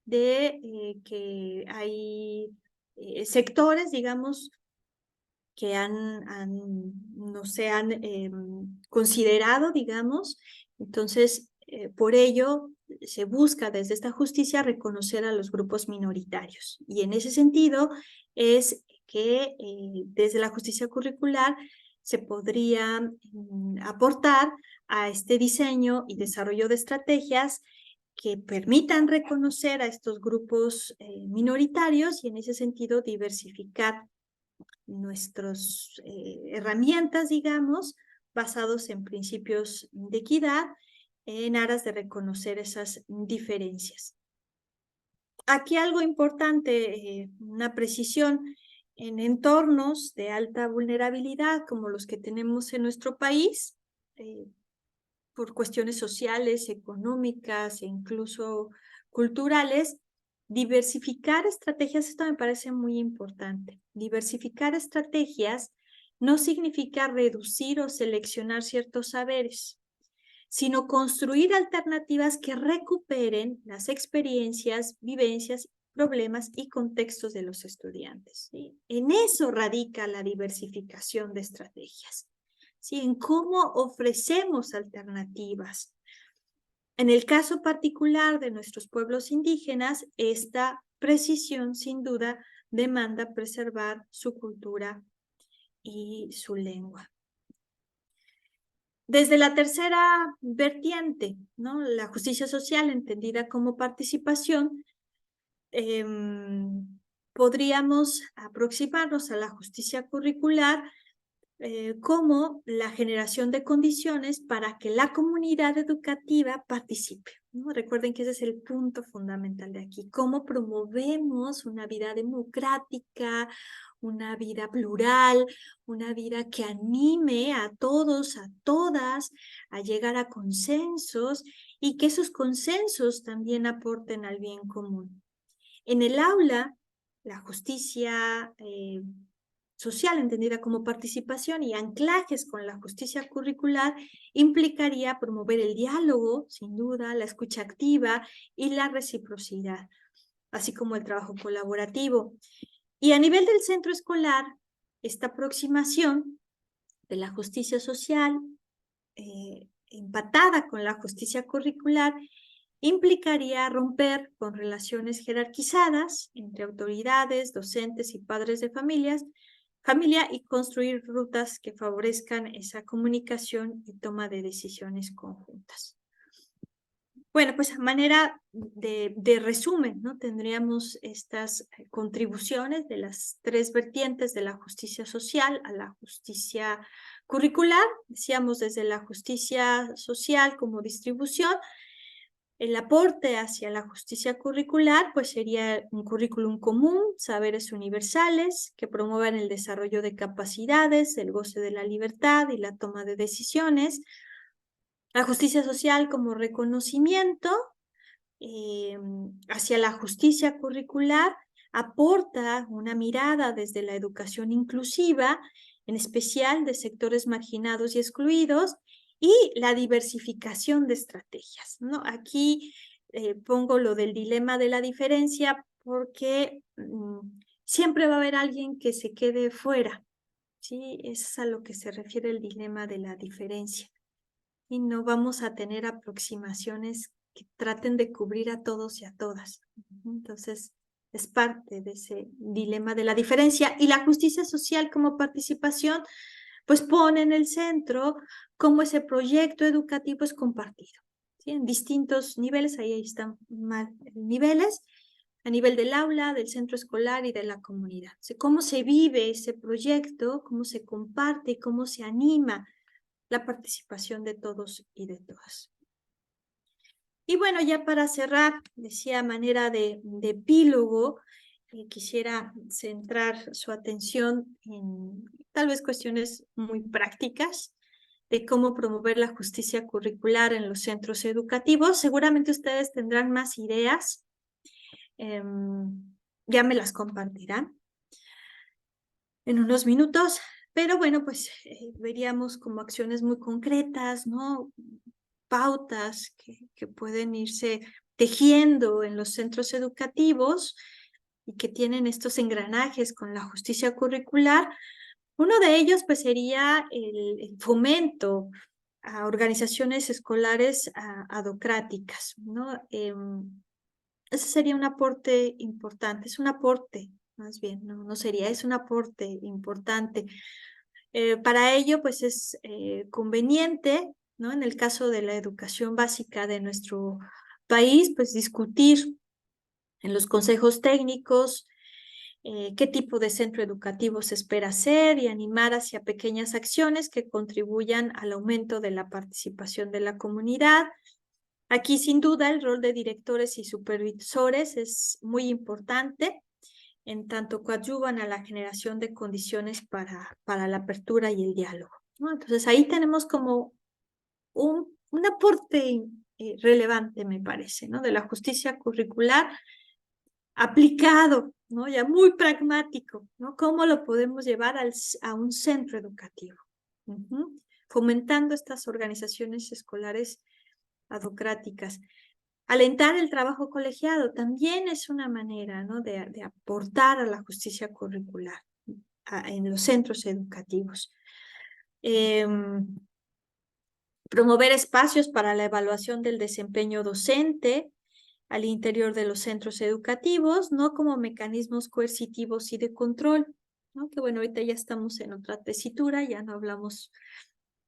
de que hay sectores, digamos, que no se han considerado, digamos. Entonces, por ello, se busca desde esta justicia reconocer a los grupos minoritarios. Y en ese sentido es que desde la justicia curricular se podría aportar a este diseño y desarrollo de estrategias que permitan reconocer a estos grupos minoritarios y en ese sentido diversificar nuestras herramientas, digamos, basados en principios de equidad, en aras de reconocer esas diferencias. Aquí algo importante, una precisión, en entornos de alta vulnerabilidad como los que tenemos en nuestro país, por cuestiones sociales, económicas e incluso culturales, diversificar estrategias, esto me parece muy importante. Diversificar estrategias no significa reducir o seleccionar ciertos saberes, sino construir alternativas que recuperen las experiencias, vivencias, problemas y contextos de los estudiantes, ¿sí? En eso radica la diversificación de estrategias, ¿sí? En cómo ofrecemos alternativas. En el caso particular de nuestros pueblos indígenas, esta precisión sin duda demanda preservar su cultura y su lengua. Desde la tercera vertiente, ¿no? La justicia social entendida como participación, podríamos aproximarnos a la justicia curricular como la generación de condiciones para que la comunidad educativa participe, ¿no? Recuerden que ese es el punto fundamental de aquí. ¿Cómo promovemos una vida democrática, una vida plural, una vida que anime a todos, a todas, a llegar a consensos y que esos consensos también aporten al bien común? En el aula, la justicia social, entendida como participación, y anclajes con la justicia curricular, implicaría promover el diálogo, sin duda, la escucha activa y la reciprocidad, así como el trabajo colaborativo. Y a nivel del centro escolar, esta aproximación de la justicia social, empatada con la justicia curricular, implicaría romper con relaciones jerarquizadas entre autoridades, docentes y padres de familia y construir rutas que favorezcan esa comunicación y toma de decisiones conjuntas. Bueno, pues a manera de resumen, ¿no? Tendríamos estas contribuciones de las tres vertientes de la justicia social a la justicia curricular. Decíamos desde la justicia social como distribución. El aporte hacia la justicia curricular pues sería un currículum común, saberes universales que promuevan el desarrollo de capacidades, el goce de la libertad y la toma de decisiones. La justicia social como reconocimiento hacia la justicia curricular aporta una mirada desde la educación inclusiva, en especial de sectores marginados y excluidos, y la diversificación de estrategias, ¿no? Aquí pongo lo del dilema de la diferencia porque siempre va a haber alguien que se quede fuera, ¿sí? Es a lo que se refiere el dilema de la diferencia. Y no vamos a tener aproximaciones que traten de cubrir a todos y a todas. Entonces, es parte de ese dilema de la diferencia. Y la justicia social como participación, pues pone en el centro cómo ese proyecto educativo es compartido, ¿sí? En distintos niveles, ahí están niveles, a nivel del aula, del centro escolar y de la comunidad. O sea, cómo se vive ese proyecto, cómo se comparte, cómo se anima la participación de todos y de todas. Y bueno, ya para cerrar, decía a manera de epílogo, quisiera centrar su atención en tal vez cuestiones muy prácticas de cómo promover la justicia curricular en los centros educativos. Seguramente ustedes tendrán más ideas, ya me las compartirán en unos minutos, pero bueno, pues veríamos como acciones muy concretas, ¿no? Pautas que pueden irse tejiendo en los centros educativos y que tienen estos engranajes con la justicia curricular. Uno de ellos pues sería el fomento a organizaciones escolares adocráticas, ¿no? Ese sería un aporte importante, es un aporte, más bien, no sería, es un aporte importante. Para ello, pues es conveniente, ¿no? En el caso de la educación básica de nuestro país, pues discutir en los consejos técnicos qué tipo de centro educativo se espera hacer y animar hacia pequeñas acciones que contribuyan al aumento de la participación de la comunidad. Aquí, sin duda, el rol de directores y supervisores es muy importante, en tanto coadyuvan a la generación de condiciones para la apertura y el diálogo, ¿no? Entonces, ahí tenemos como un aporte relevante, me parece, ¿no? De la justicia curricular aplicado, ¿no? Ya muy pragmático, ¿no? ¿Cómo lo podemos llevar a un centro educativo? Fomentando estas organizaciones escolares adocráticas. Alentar el trabajo colegiado también es una manera, ¿no? de aportar a la justicia curricular en los centros educativos. Promover espacios para la evaluación del desempeño docente al interior de los centros educativos, no como mecanismos coercitivos y de control, ¿no? Que bueno, ahorita ya estamos en otra tesitura, ya no hablamos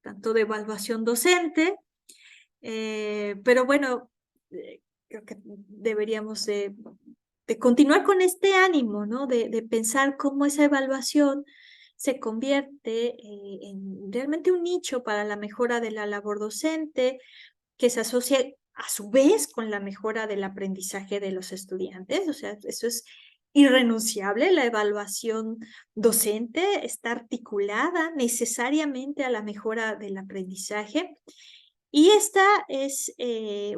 tanto de evaluación docente, pero bueno, creo que deberíamos de continuar con este ánimo, ¿no? De pensar cómo esa evaluación se convierte en realmente un nicho para la mejora de la labor docente, que se asocia a su vez con la mejora del aprendizaje de los estudiantes. O sea, eso es irrenunciable. La evaluación docente está articulada necesariamente a la mejora del aprendizaje. Y esta es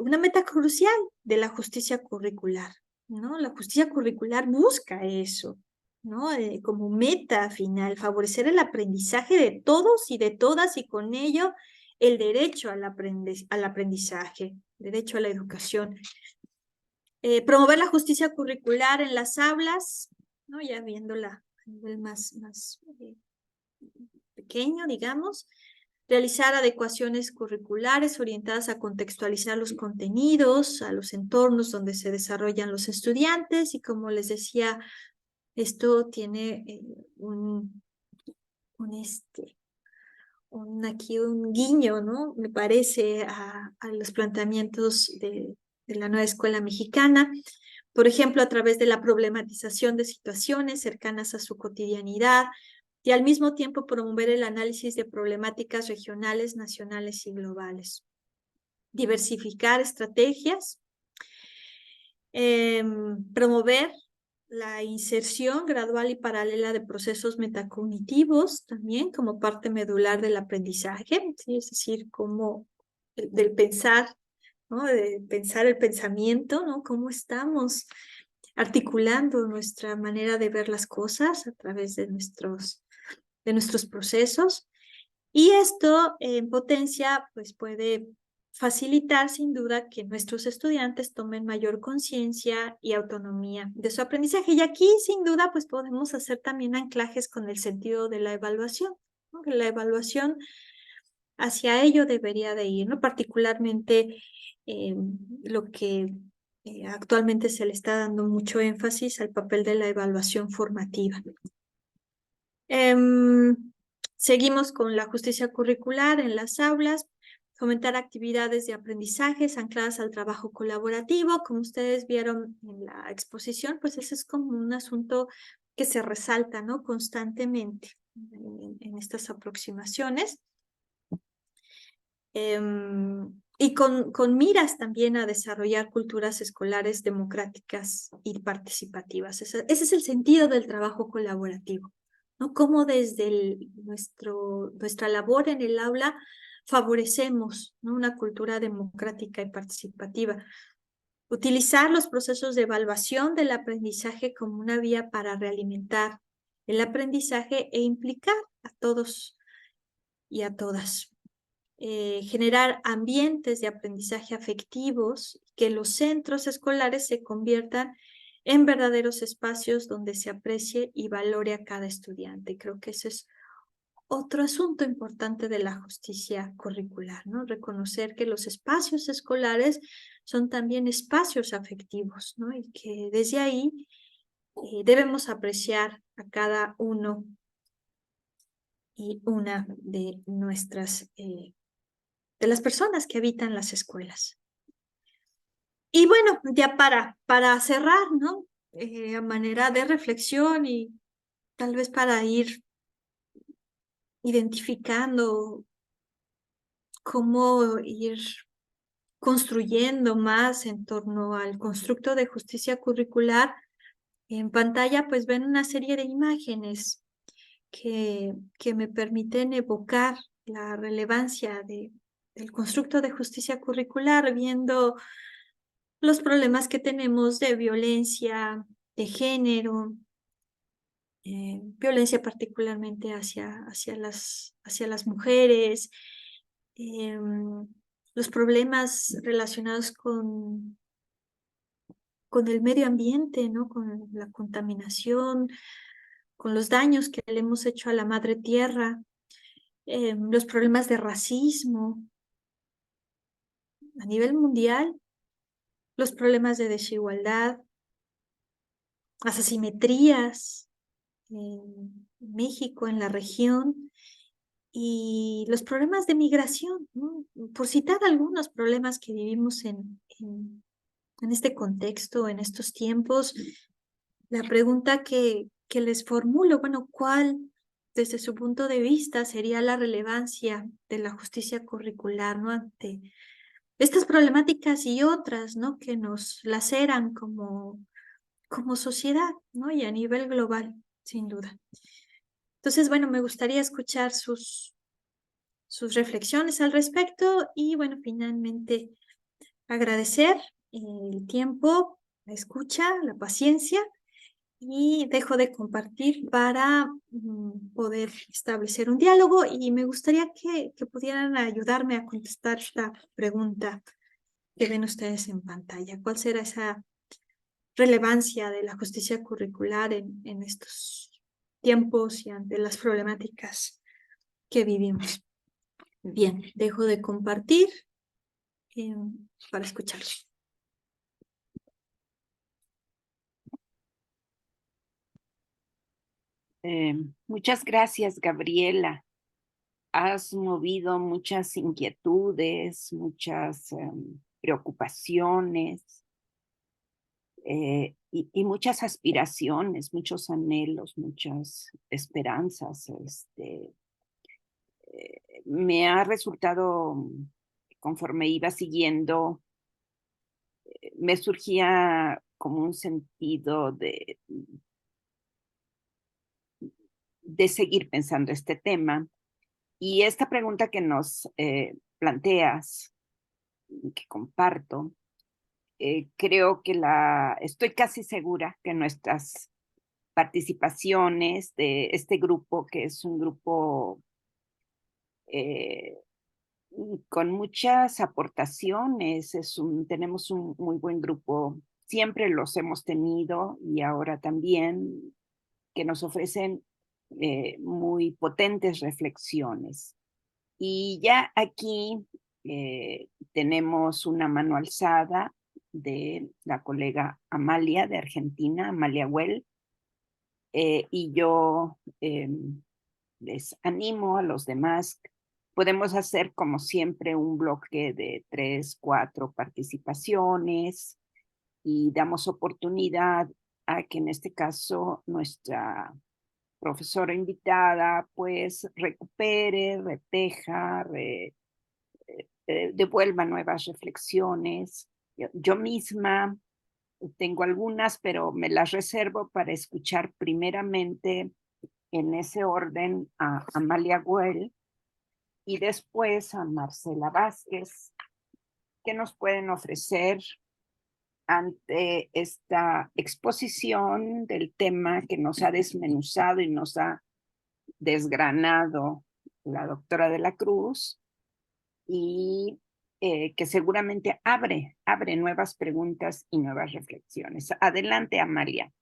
una meta crucial de la justicia curricular, ¿no? La justicia curricular busca eso, ¿no? Como meta final, favorecer el aprendizaje de todos y de todas y con ello el derecho al aprendizaje, derecho a la educación. Promover la justicia curricular en las aulas, ¿no? Ya viéndola a nivel más pequeño, digamos. Realizar adecuaciones curriculares orientadas a contextualizar los contenidos, a los entornos donde se desarrollan los estudiantes y como les decía, esto tiene aquí un guiño, ¿no? Me parece a los planteamientos de la nueva escuela mexicana, por ejemplo, a través de la problematización de situaciones cercanas a su cotidianidad y al mismo tiempo promover el análisis de problemáticas regionales, nacionales y globales. Diversificar estrategias, promover la inserción gradual y paralela de procesos metacognitivos también como parte medular del aprendizaje, ¿sí? Es decir, como del pensar, ¿no? De pensar el pensamiento, ¿no? Cómo estamos articulando nuestra manera de ver las cosas a través de nuestros procesos. Y esto en potencia pues puede facilitar sin duda que nuestros estudiantes tomen mayor conciencia y autonomía de su aprendizaje. Y aquí sin duda pues podemos hacer también anclajes con el sentido de la evaluación, ¿no? Que la evaluación hacia ello debería de ir, ¿no? Particularmente lo que actualmente se le está dando mucho énfasis al papel de la evaluación formativa. Seguimos con la justicia curricular en las aulas, fomentar actividades de aprendizajes ancladas al trabajo colaborativo. Como ustedes vieron en la exposición, pues ese es como un asunto que se resalta, ¿no? Constantemente en estas aproximaciones. Y con miras también a desarrollar culturas escolares democráticas y participativas. Ese es el sentido del trabajo colaborativo, ¿no? Cómo desde nuestra labor en el aula favorecemos, ¿no? Una cultura democrática y participativa. Utilizar los procesos de evaluación del aprendizaje como una vía para realimentar el aprendizaje e implicar a todos y a todas. Generar ambientes de aprendizaje afectivos, que los centros escolares se conviertan en verdaderos espacios donde se aprecie y valore a cada estudiante. Creo que ese es otro asunto importante de la justicia curricular, ¿no? Reconocer que los espacios escolares son también espacios afectivos, ¿no? Y que desde ahí debemos apreciar a cada uno y una de nuestras de las personas que habitan las escuelas. Y bueno, ya para cerrar, ¿no? A manera de reflexión y tal vez para ir identificando cómo ir construyendo más en torno al constructo de justicia curricular, en pantalla pues ven una serie de imágenes que me permiten evocar la relevancia del constructo de justicia curricular, viendo los problemas que tenemos de violencia de género, violencia particularmente hacia las mujeres, los problemas relacionados con el medio ambiente, ¿no? Con la contaminación, con los daños que le hemos hecho a la madre tierra, los problemas de racismo a nivel mundial, los problemas de desigualdad, las asimetrías en México, en la región, y los problemas de migración, ¿no? Por citar algunos problemas que vivimos en este contexto, en estos tiempos, la pregunta que les formulo, bueno, ¿cuál, desde su punto de vista, sería la relevancia de la justicia curricular, ¿no? Ante estas problemáticas y otras, ¿no? Que nos laceran como sociedad, ¿no? Y a nivel global, sin duda. Entonces, bueno, me gustaría escuchar sus reflexiones al respecto y, bueno, finalmente agradecer el tiempo, la escucha, la paciencia y dejo de compartir para poder establecer un diálogo y me gustaría que pudieran ayudarme a contestar esta pregunta que ven ustedes en pantalla. ¿Cuál será esa relevancia de la justicia curricular en estos tiempos y ante las problemáticas que vivimos? Bien, dejo de compartir para escucharlos. Muchas gracias, Gabriela. Has movido muchas inquietudes, muchas preocupaciones y muchas aspiraciones, muchos anhelos, muchas esperanzas. Me ha resultado, conforme iba siguiendo, me surgía como un sentido de seguir pensando este tema. Y esta pregunta que nos planteas, que comparto, creo que estoy casi segura que nuestras participaciones de este grupo, que es un grupo con muchas aportaciones, tenemos un muy buen grupo, siempre los hemos tenido y ahora también, que nos ofrecen muy potentes reflexiones. Y ya aquí tenemos una mano alzada de la colega Amalia de Argentina, Amalia Well, y yo les animo a los demás. Podemos hacer, como siempre, un bloque de 3, 4 participaciones y damos oportunidad a que en este caso nuestra profesora invitada pues recupere, reteja, devuelva nuevas reflexiones. Yo misma tengo algunas, pero me las reservo para escuchar primeramente en ese orden a Amalia Güell y después a Marcela Vázquez, que nos pueden ofrecer ante esta exposición del tema que nos ha desmenuzado y nos ha desgranado la doctora de la Cruz y que seguramente abre nuevas preguntas y nuevas reflexiones. Adelante, Amalia.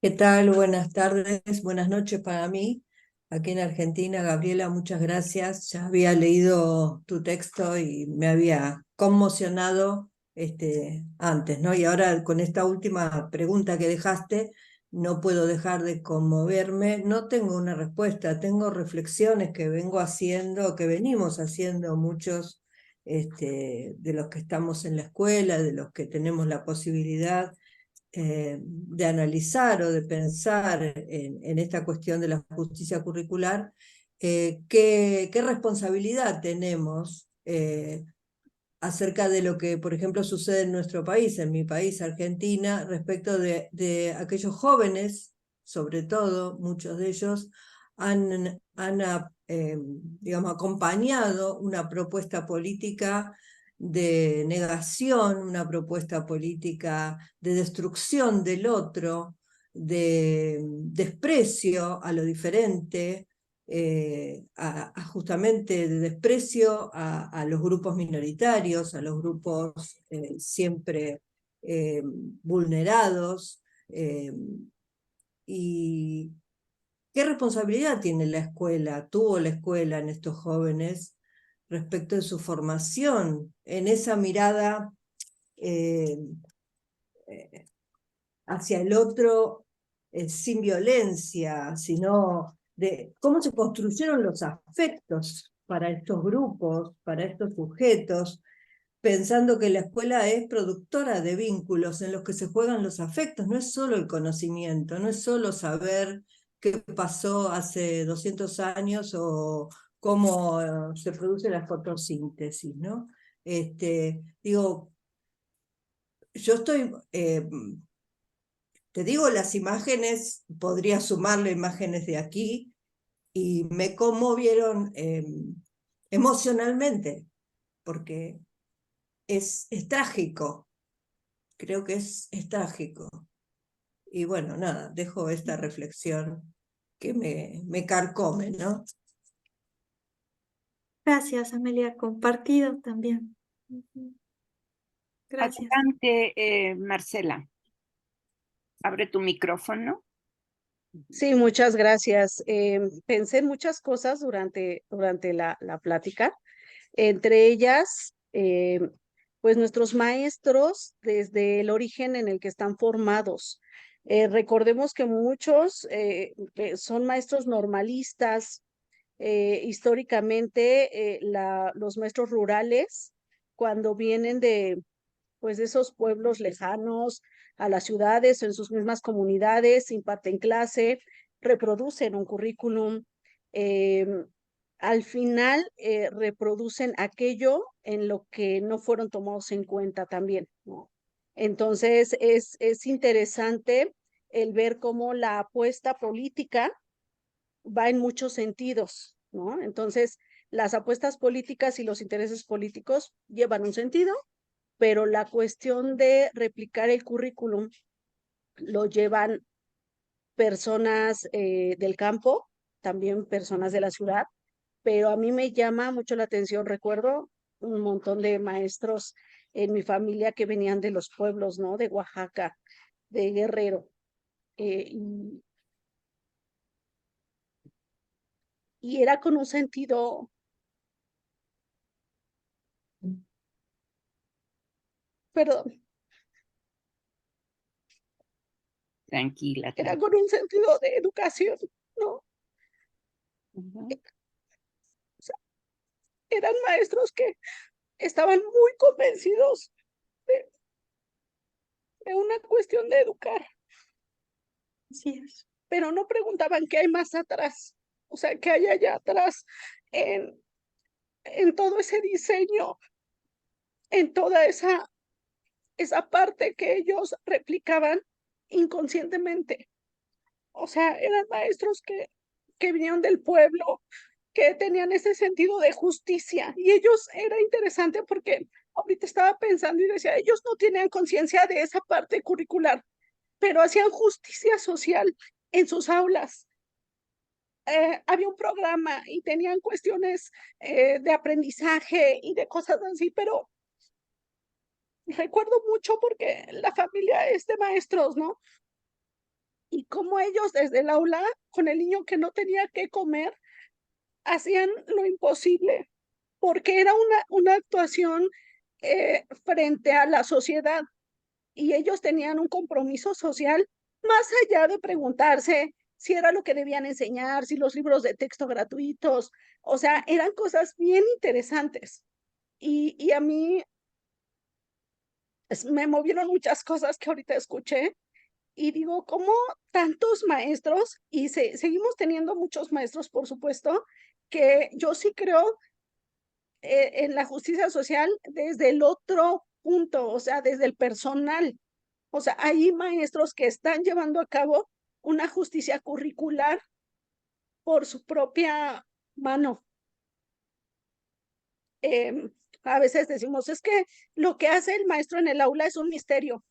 ¿Qué tal? Buenas tardes, buenas noches para mí. Aquí en Argentina, Gabriela, muchas gracias. Ya había leído tu texto y me había conmocionado antes, ¿no? Y ahora con esta última pregunta que dejaste, no puedo dejar de conmoverme. No tengo una respuesta, tengo reflexiones que vengo haciendo, que venimos haciendo muchos de los que estamos en la escuela, de los que tenemos la posibilidad de analizar o de pensar en esta cuestión de la justicia curricular, qué responsabilidad tenemos acerca de lo que, por ejemplo, sucede en nuestro país, en mi país, Argentina, respecto de aquellos jóvenes, sobre todo, muchos de ellos, han digamos, acompañado una propuesta política de negación, una propuesta política de destrucción del otro, de desprecio a lo diferente, justamente de desprecio a los grupos minoritarios, a los grupos siempre vulnerados. ¿Y qué responsabilidad tiene la escuela, tuvo la escuela en estos jóvenes respecto de su formación, en esa mirada hacia el otro sin violencia, sino de cómo se construyeron los afectos para estos grupos, para estos sujetos, pensando que la escuela es productora de vínculos en los que se juegan los afectos, no es solo el conocimiento, no es solo saber qué pasó hace 200 años o cómo se produce la fotosíntesis, ¿no? Digo, yo estoy... te digo, las imágenes, podría sumarle imágenes de aquí, y me conmovieron emocionalmente, porque es trágico, creo que es trágico. Y bueno, nada, dejo esta reflexión que me carcome, ¿no? Gracias, Amelia, compartido también. Ujú. Gracias. Adelante, Marcela. Abre tu micrófono. Sí, muchas gracias. Pensé en muchas cosas durante la plática, entre ellas, pues nuestros maestros desde el origen en el que están formados. Recordemos que muchos son maestros normalistas. Históricamente, los maestros rurales, cuando vienen pues de esos pueblos lejanos a las ciudades o en sus mismas comunidades, imparten clase, reproducen un currículum, eh, al final reproducen aquello en lo que no fueron tomados en cuenta también, ¿no? Entonces es interesante el ver cómo la apuesta política va en muchos sentidos, ¿no? Entonces, las apuestas políticas y los intereses políticos llevan un sentido, pero la cuestión de replicar el currículum lo llevan personas del campo, también personas de la ciudad, pero a mí me llama mucho la atención, recuerdo un montón de maestros en mi familia que venían de los pueblos, ¿no? De Oaxaca, de Guerrero, y era con un sentido, perdón, Tranquila, era tranquila. con un sentido de educación, ¿no? Uh-huh. O sea, eran maestros que estaban muy convencidos de una cuestión de educar, Así es. pero no preguntaban qué hay más atrás, o sea, qué hay allá atrás en todo ese diseño, en toda esa parte que ellos replicaban inconscientemente. O sea, eran maestros que vinieron del pueblo, que tenían ese sentido de justicia. Y ellos, era interesante porque ahorita estaba pensando y decía, ellos no tenían conciencia de esa parte curricular, pero hacían justicia social en sus aulas. Había un programa y tenían cuestiones de aprendizaje y de cosas así, pero recuerdo mucho porque la familia es de maestros, ¿no? Y cómo ellos desde el aula, con el niño que no tenía que comer, hacían lo imposible, porque era una actuación frente a la sociedad y ellos tenían un compromiso social más allá de preguntarse si era lo que debían enseñar, si los libros de texto gratuitos, o sea, eran cosas bien interesantes. Y a mí me movieron muchas cosas que ahorita escuché y digo, ¿cómo tantos maestros? Y seguimos teniendo muchos maestros, por supuesto, que yo sí creo en la justicia social desde el otro punto, o sea, desde el personal. O sea, hay maestros que están llevando a cabo una justicia curricular por su propia mano. A veces decimos, es que lo que hace el maestro en el aula es un misterio.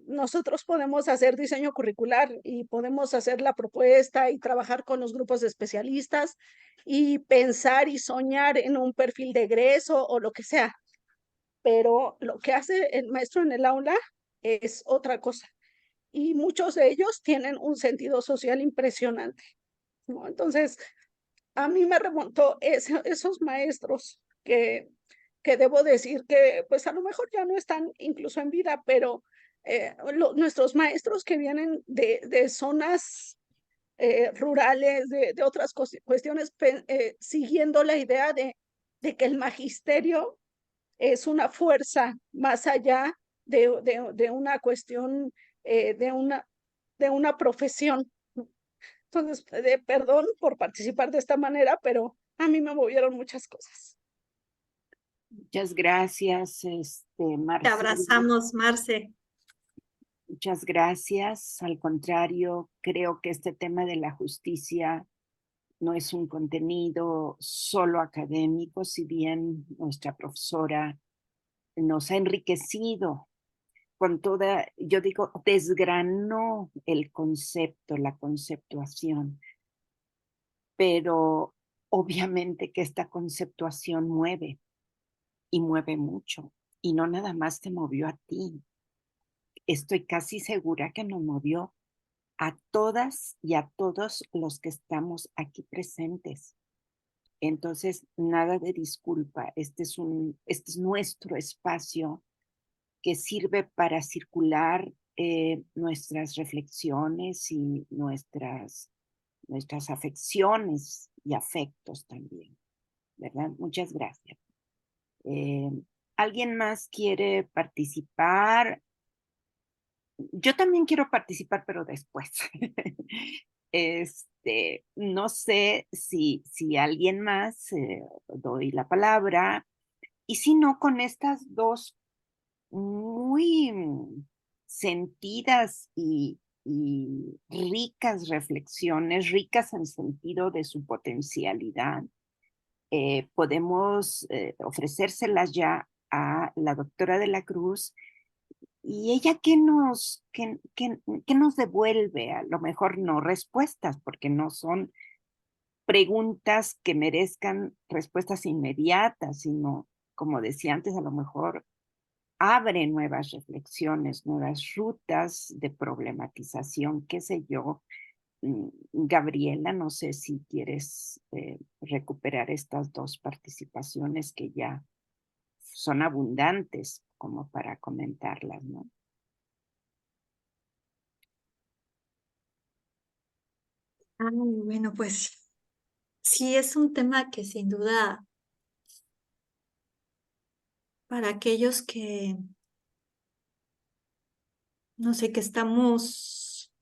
Nosotros podemos hacer diseño curricular y podemos hacer la propuesta y trabajar con los grupos de especialistas y pensar y soñar en un perfil de egreso o lo que sea. Pero lo que hace el maestro en el aula es otra cosa. Y muchos de ellos tienen un sentido social impresionante, ¿no? Entonces, a mí me remontó esos maestros que debo decir que pues a lo mejor ya no están incluso en vida, pero nuestros maestros que vienen de zonas rurales, de otras cuestiones, siguiendo la idea de que el magisterio es una fuerza más allá de una cuestión, de una profesión. Entonces, perdón por participar de esta manera, pero a mí me movieron muchas cosas. Muchas gracias, Te Marcela. abrazamos, Marce. Muchas gracias. Al contrario, creo que este tema de la justicia no es un contenido solo académico, si bien nuestra profesora nos ha enriquecido con toda, yo digo, desgranó el concepto, la conceptuación, pero obviamente que esta conceptuación mueve y mueve mucho, y no nada más te movió a ti. Estoy casi segura que nos movió a todas y a todos los que estamos aquí presentes. Entonces, nada de disculpa. Este es nuestro espacio que sirve para circular nuestras reflexiones y nuestras afecciones y afectos también, ¿verdad? Muchas gracias. ¿Alguien más quiere participar? Yo también quiero participar, pero después. No sé si alguien más, doy la palabra, y si no, con estas dos muy sentidas y ricas reflexiones, ricas en sentido de su potencialidad, podemos ofrecérselas ya a la doctora de la Cruz. ¿Y ella qué nos devuelve? A lo mejor no respuestas, porque no son preguntas que merezcan respuestas inmediatas, sino, como decía antes, a lo mejor abre nuevas reflexiones, nuevas rutas de problematización, qué sé yo. Gabriela, no sé si quieres recuperar estas dos participaciones que ya son abundantes como para comentarlas, ¿no? Bueno, pues sí, es un tema que sin duda para aquellos que, no sé, que estamos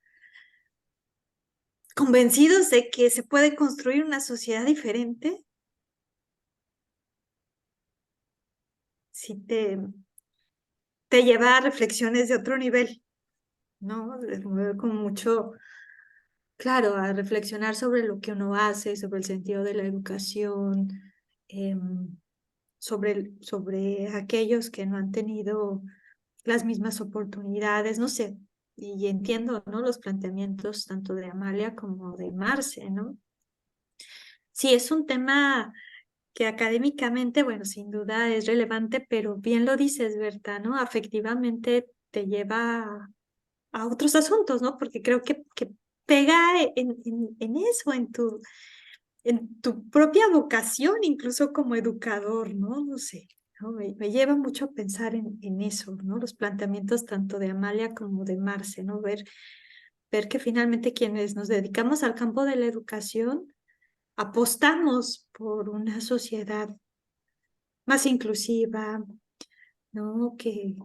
convencidos de que se puede construir una sociedad diferente, sí te lleva a reflexiones de otro nivel, ¿no? Con mucho, claro, a reflexionar sobre lo que uno hace, sobre el sentido de la educación, sobre aquellos que no han tenido las mismas oportunidades, no sé, y entiendo, ¿no? Los planteamientos tanto de Amalia como de Marce, ¿no? Sí, es un tema que académicamente, bueno, sin duda es relevante, pero bien lo dices, Berta, ¿no? Afectivamente te lleva a otros asuntos, ¿no? Porque creo que pega en eso, en tu propia vocación, incluso como educador, ¿no? No sé, ¿no? Me lleva mucho a pensar en eso, ¿no? Los planteamientos tanto de Amalia como de Marce, ¿no? Ver que finalmente quienes nos dedicamos al campo de la educación apostamos por una sociedad más inclusiva, ¿no? Que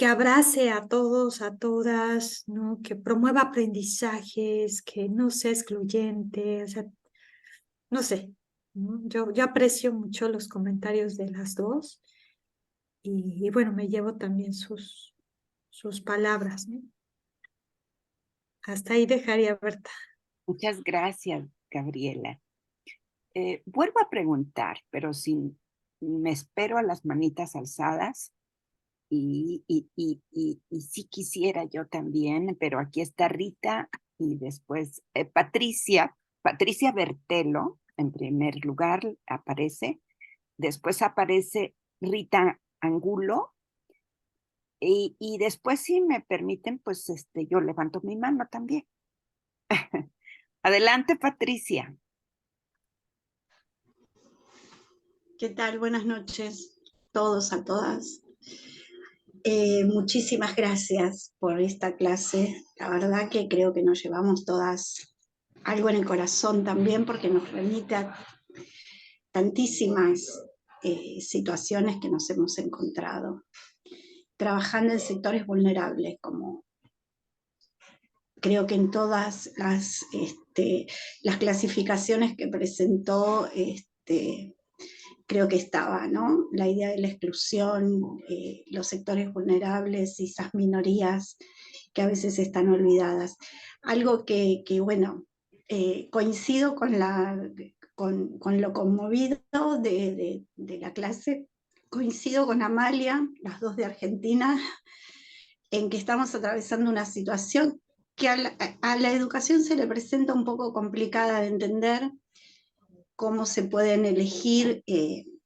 abrace a todos, a todas, ¿no? Que promueva aprendizajes, que no sea excluyente, o sea, no sé, ¿no? Yo aprecio mucho los comentarios de las dos y bueno, me llevo también sus palabras, ¿no? Hasta ahí dejaría, Berta. Muchas gracias, Gabriela. Vuelvo a preguntar, pero sin, me espero a las manitas alzadas y sí quisiera yo también, pero aquí está Rita y después Patricia Bertelo, en primer lugar aparece, después aparece Rita Angulo y después si me permiten, pues yo levanto mi mano también. Adelante, Patricia. ¿Qué tal? Buenas noches todos, a todas. Muchísimas gracias por esta clase. La verdad que creo que nos llevamos todas algo en el corazón también porque nos remite a tantísimas situaciones que nos hemos encontrado. Trabajando en sectores vulnerables, como creo que en todas las clasificaciones que presentó creo que estaba, ¿no? La idea de la exclusión, los sectores vulnerables y esas minorías que a veces están olvidadas. Algo que bueno, coincido con lo conmovido de la clase, coincido con Amalia, las dos de Argentina, en que estamos atravesando una situación que a la educación se le presenta un poco complicada de entender, cómo se pueden elegir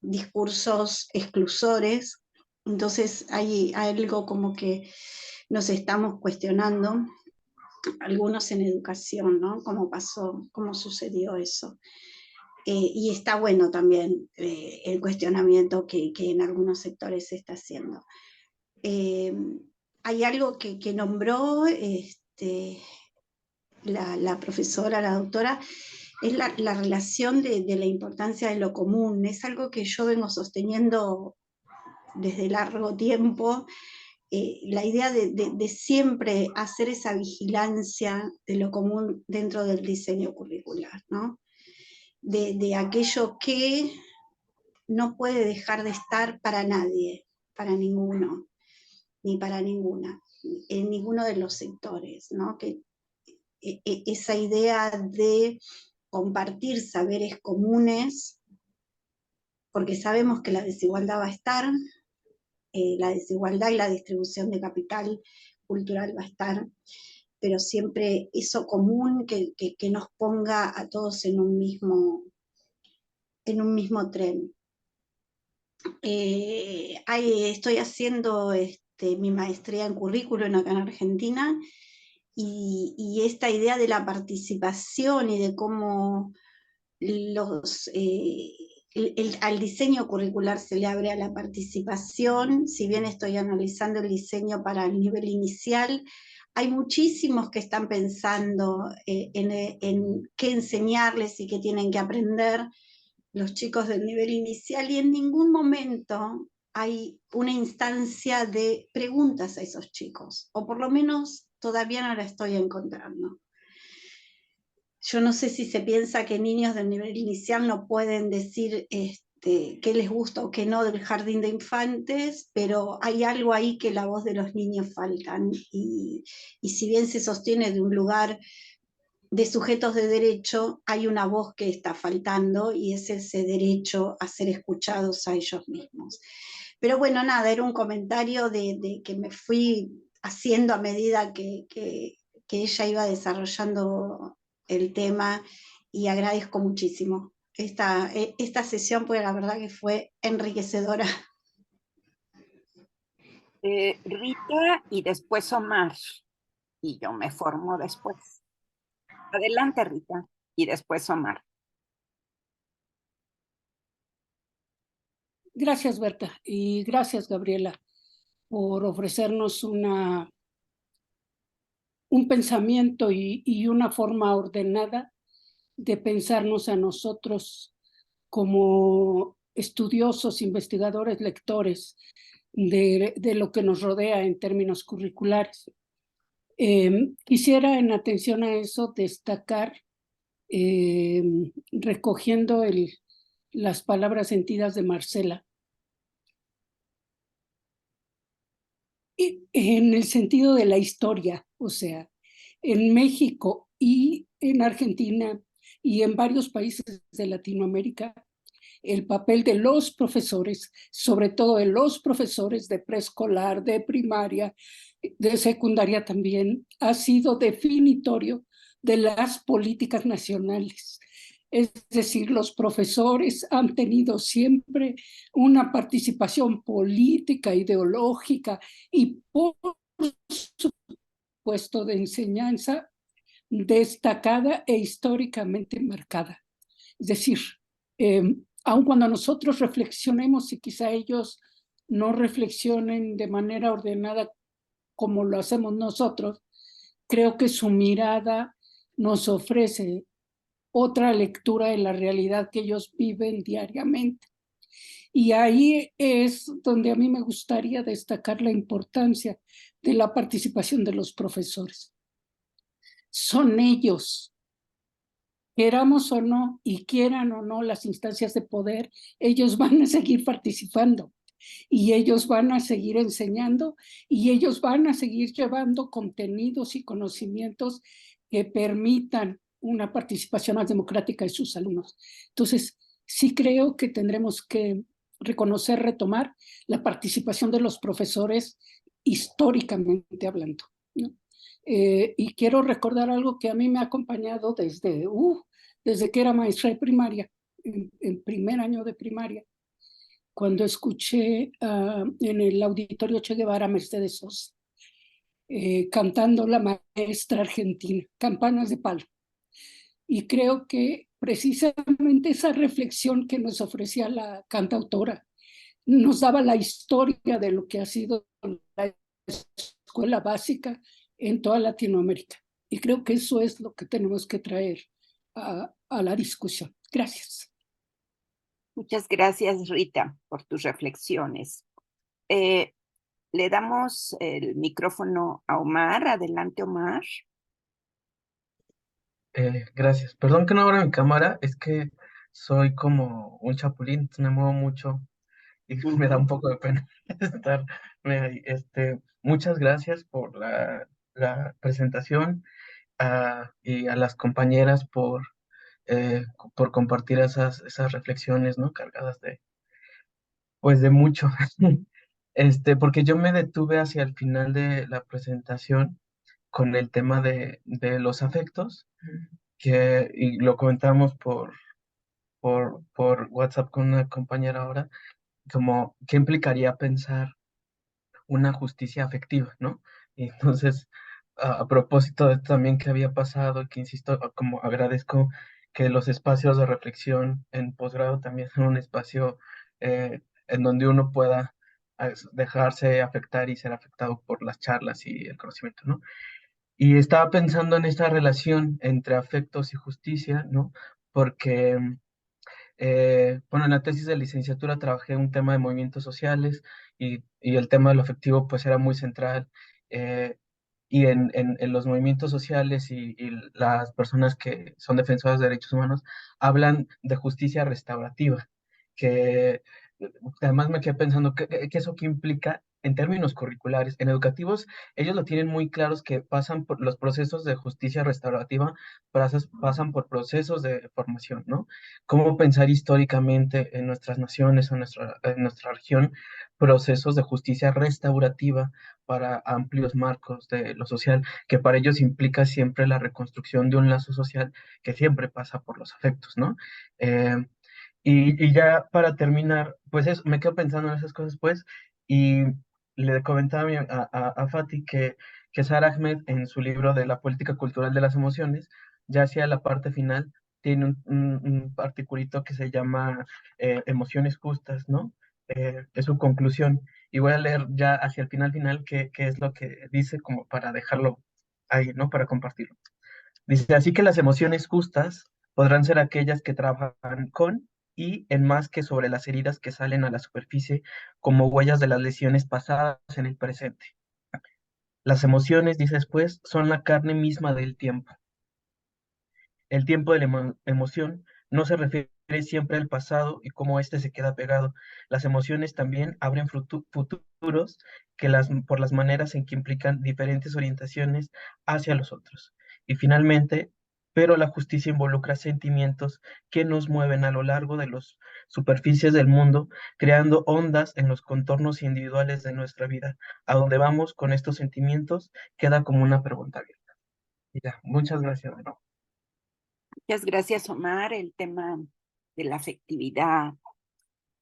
discursos exclusores. Entonces hay algo como que nos estamos cuestionando, algunos en educación, ¿no? ¿Cómo pasó, cómo sucedió eso? Y está bueno también el cuestionamiento que en algunos sectores se está haciendo. Hay algo que nombró la profesora, la doctora, es la relación de la importancia de lo común. Es algo que yo vengo sosteniendo desde largo tiempo, la idea de siempre hacer esa vigilancia de lo común dentro del diseño curricular, ¿no? De aquello que no puede dejar de estar para nadie, para ninguno, ni para ninguna, en ninguno de los sectores, ¿no? Que esa idea de compartir saberes comunes, porque sabemos que la desigualdad va a estar, la desigualdad y la distribución de capital cultural va a estar, pero siempre eso común que nos ponga a todos en un mismo tren. Estoy haciendo mi maestría en currículum acá en Argentina, y esta idea de la participación y de cómo al diseño curricular se le abre a la participación. Si bien estoy analizando el diseño para el nivel inicial, hay muchísimos que están pensando en qué enseñarles y qué tienen que aprender los chicos del nivel inicial, y en ningún momento hay una instancia de preguntas a esos chicos, o por lo menos todavía no la estoy encontrando. Yo no sé si se piensa que niños del nivel inicial no pueden decir qué les gusta o qué no del jardín de infantes, pero hay algo ahí que la voz de los niños faltan, y si bien se sostiene de un lugar de sujetos de derecho, hay una voz que está faltando, y es ese derecho a ser escuchados a ellos mismos. Pero bueno, nada, era un comentario de que me fui haciendo a medida que ella iba desarrollando el tema, y agradezco muchísimo esta sesión, porque la verdad que fue enriquecedora. Rita y después Omar, y yo me formo después. Adelante, Rita, y después Omar. Gracias, Berta, y gracias, Gabriela, por ofrecernos un pensamiento y una forma ordenada de pensarnos a nosotros como estudiosos, investigadores, lectores de lo que nos rodea en términos curriculares. Quisiera, en atención a eso, destacar, recogiendo las palabras sentidas de Marcela, en el sentido de la historia, o sea, en México y en Argentina y en varios países de Latinoamérica, el papel de los profesores, sobre todo de los profesores de preescolar, de primaria, de secundaria también, ha sido definitorio de las políticas nacionales. Es decir, los profesores han tenido siempre una participación política, ideológica y, por supuesto, de enseñanza destacada e históricamente marcada. Es decir, aun cuando nosotros reflexionemos y quizá ellos no reflexionen de manera ordenada como lo hacemos nosotros, creo que su mirada nos ofrece otra lectura de la realidad que ellos viven diariamente. Y ahí es donde a mí me gustaría destacar la importancia de la participación de los profesores. Son ellos, queramos o no y quieran o no las instancias de poder, ellos van a seguir participando y ellos van a seguir enseñando y ellos van a seguir llevando contenidos y conocimientos que permitan una participación más democrática de sus alumnos. Entonces, sí creo que tendremos que reconocer, retomar la participación de los profesores históricamente hablando, ¿no? Y quiero recordar algo que a mí me ha acompañado desde que era maestra de primaria, en primer año de primaria, cuando escuché en el auditorio Che Guevara a Mercedes Sosa cantando la maestra argentina, Campanas de Palo. Y creo que precisamente esa reflexión que nos ofrecía la cantautora nos daba la historia de lo que ha sido la escuela básica en toda Latinoamérica. Y creo que eso es lo que tenemos que traer a la discusión. Gracias. Muchas gracias, Rita, por tus reflexiones. Le damos el micrófono a Omar. Adelante, Omar. Gracias. Perdón que no abra mi cámara, es que soy como un chapulín, entonces me muevo mucho y me da un poco de pena estarme ahí. Muchas gracias por la presentación y a las compañeras por compartir esas reflexiones, ¿no? Cargadas pues de mucho. Porque yo me detuve hacia el final de la presentación con el tema de los afectos, y lo comentamos por WhatsApp con una compañera ahora, como qué implicaría pensar una justicia afectiva, ¿no? Y entonces, a propósito de esto también que había pasado, que insisto, como agradezco que los espacios de reflexión en posgrado también son un espacio en donde uno pueda dejarse afectar y ser afectado por las charlas y el conocimiento, ¿no? Y estaba pensando en esta relación entre afectos y justicia, ¿no? Porque, bueno, en la tesis de licenciatura trabajé un tema de movimientos sociales y el tema de lo afectivo pues era muy central. Y en los movimientos sociales y las personas que son defensoras de derechos humanos hablan de justicia restaurativa, que además me quedé pensando que eso qué implica en términos curriculares. En educativos, ellos lo tienen muy claros que pasan por los procesos de justicia restaurativa, pasan por procesos de formación, ¿no? Cómo pensar históricamente en nuestras naciones, en nuestra región, procesos de justicia restaurativa para amplios marcos de lo social, que para ellos implica siempre la reconstrucción de un lazo social que siempre pasa por los afectos, ¿no? Y ya para terminar, pues eso, me quedo pensando en esas cosas, pues, y le comentaba a Fati que Sara Ahmed en su libro de la política cultural de las emociones, ya hacia la parte final, tiene un articulito que se llama Emociones justas, ¿no? Es su conclusión. Y voy a leer ya hacia el final qué es lo que dice como para dejarlo ahí, ¿no? Para compartirlo. Dice, así que las emociones justas podrán ser aquellas que trabajan con y en más que sobre las heridas que salen a la superficie como huellas de las lesiones pasadas en el presente. Las emociones, dice después, son la carne misma del tiempo. El tiempo de la emoción no se refiere siempre al pasado y cómo éste se queda pegado. Las emociones también abren futuros por las maneras en que implican diferentes orientaciones hacia los otros. Y finalmente, pero la justicia involucra sentimientos que nos mueven a lo largo de las superficies del mundo, creando ondas en los contornos individuales de nuestra vida. A dónde vamos con estos sentimientos queda como una pregunta abierta. Y ya, muchas gracias de nuevo. Muchas gracias, Omar. El tema de la afectividad,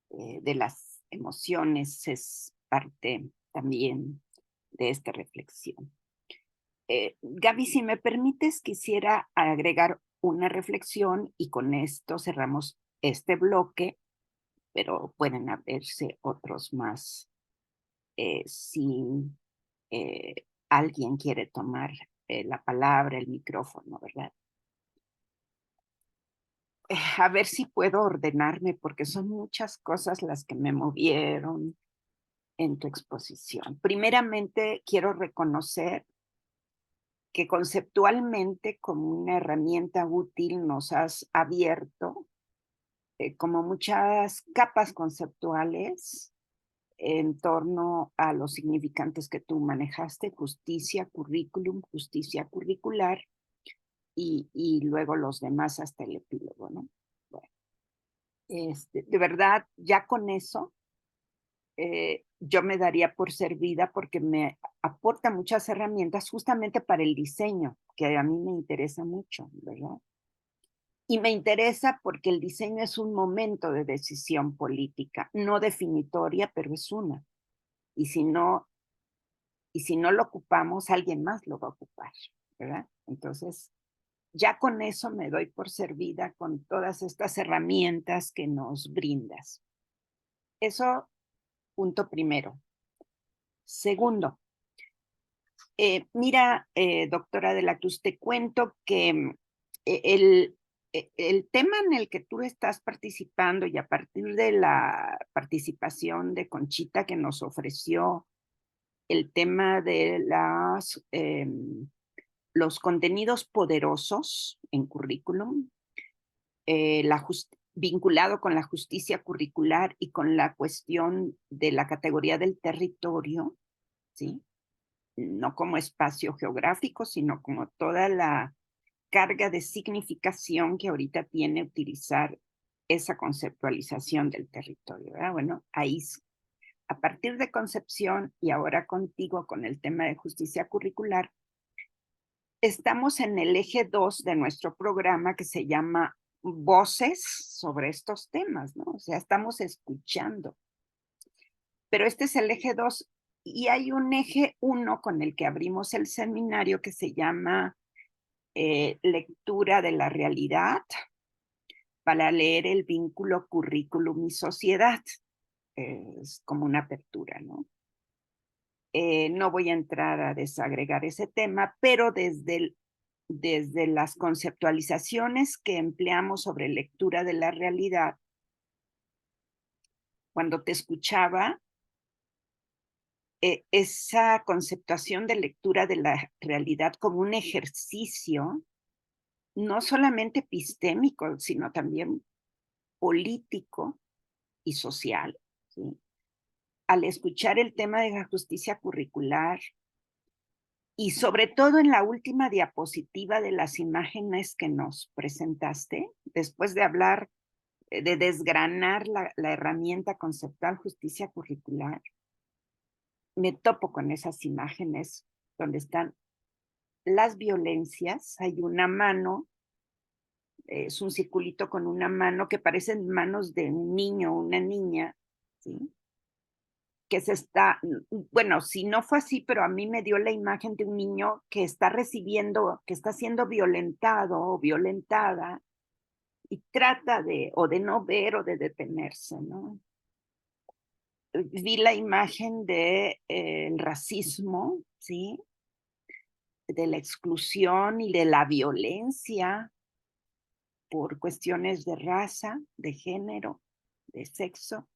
de las emociones, es parte también de esta reflexión. Gaby, si me permites, quisiera agregar una reflexión y con esto cerramos este bloque, pero pueden haberse otros más si alguien quiere tomar la palabra, el micrófono, ¿verdad? A ver si puedo ordenarme porque son muchas cosas las que me movieron en tu exposición. Primeramente, quiero reconocer que conceptualmente como una herramienta útil nos has abierto como muchas capas conceptuales en torno a los significantes que tú manejaste: justicia, currículum, justicia curricular y luego los demás hasta el epílogo, ¿no? Bueno, De verdad, ya con eso, yo me daría por servida porque me aporta muchas herramientas justamente para el diseño, que a mí me interesa mucho, ¿verdad? Y me interesa porque el diseño es un momento de decisión política, no definitoria, pero es una. Y si no lo ocupamos, alguien más lo va a ocupar, ¿verdad? Entonces, ya con eso me doy por servida con todas estas herramientas que nos brindas. Eso, punto primero. Segundo, mira, doctora de la Cruz, te cuento que el tema en el que tú estás participando y a partir de la participación de Conchita que nos ofreció el tema de los contenidos poderosos en currículum, vinculado con la justicia curricular y con la cuestión de la categoría del territorio, ¿sí? No como espacio geográfico, sino como toda la carga de significación que ahorita tiene utilizar esa conceptualización del territorio, ¿verdad? Bueno, ahí, a partir de Concepción y ahora contigo con el tema de justicia curricular, estamos en el eje 2 de nuestro programa que se llama Voces sobre estos temas, ¿no? O sea, estamos escuchando. Pero este es el eje 2 y hay un eje 1 con el que abrimos el seminario que se llama Lectura de la realidad para leer el vínculo currículum y sociedad. Es como una apertura, ¿no? No voy a entrar a desagregar ese tema, pero desde las conceptualizaciones que empleamos sobre lectura de la realidad, cuando te escuchaba, esa conceptuación de lectura de la realidad como un ejercicio, no solamente epistémico, sino también político y social, ¿sí? Al escuchar el tema de la justicia curricular y sobre todo en la última diapositiva de las imágenes que nos presentaste, después de hablar, de desgranar la herramienta conceptual justicia curricular, me topo con esas imágenes donde están las violencias. Hay una mano, es un circulito con una mano que parecen manos de un niño o una niña, ¿sí? Que bueno, si no fue así, pero a mí me dio la imagen de un niño que está recibiendo, que está siendo violentado o violentada y trata de no ver o de detenerse, ¿no? Vi la imagen de el racismo, ¿sí? De la exclusión y de la violencia por cuestiones de raza, de género, de sexo.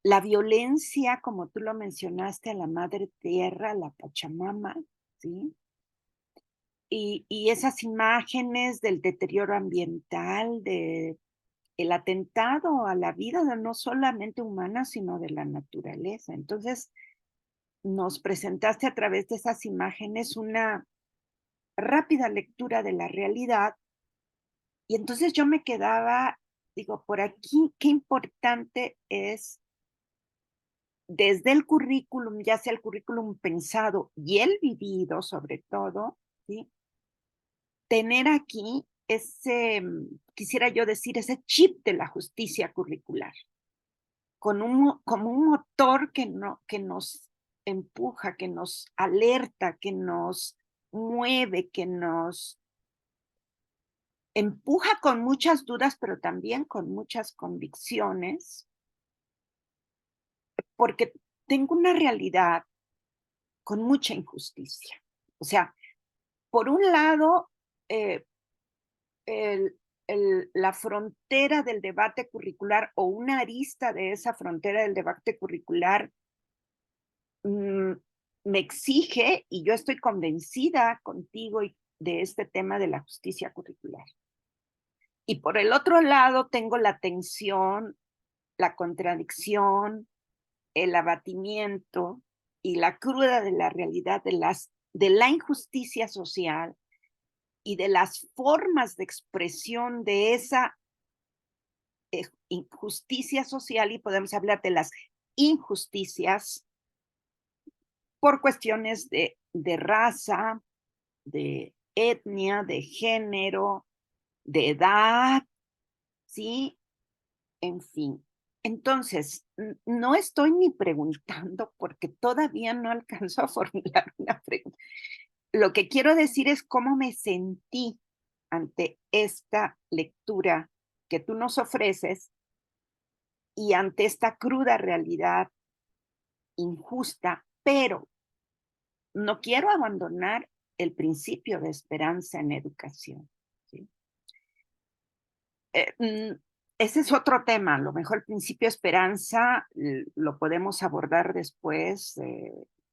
La violencia, como tú lo mencionaste, a la madre tierra, a la Pachamama, ¿sí? Y esas imágenes del deterioro ambiental, el atentado a la vida no solamente humana, sino de la naturaleza. Entonces, nos presentaste a través de esas imágenes una rápida lectura de la realidad y entonces yo me quedaba, digo, por aquí, qué importante es desde el currículum, ya sea el currículum pensado y el vivido sobre todo, ¿sí? Tener aquí quisiera yo decir, ese chip de la justicia curricular, como un motor que nos empuja, que nos alerta, que nos mueve, que nos empuja con muchas dudas, pero también con muchas convicciones, porque tengo una realidad con mucha injusticia. O sea, por un lado, la frontera del debate curricular o una arista de esa frontera del debate curricular me exige, y yo estoy convencida contigo de este tema de la justicia curricular. Y por el otro lado tengo la tensión, la contradicción, el abatimiento y la cruda de la realidad de la injusticia social y de las formas de expresión de esa injusticia social y podemos hablar de las injusticias por cuestiones de raza, de etnia, de género, de edad, ¿sí? En fin. Entonces, no estoy ni preguntando porque todavía no alcanzo a formular una pregunta. Lo que quiero decir es cómo me sentí ante esta lectura que tú nos ofreces y ante esta cruda realidad injusta, pero no quiero abandonar el principio de esperanza en educación, ¿sí? Ese es otro tema, a lo mejor el principio de esperanza lo podemos abordar después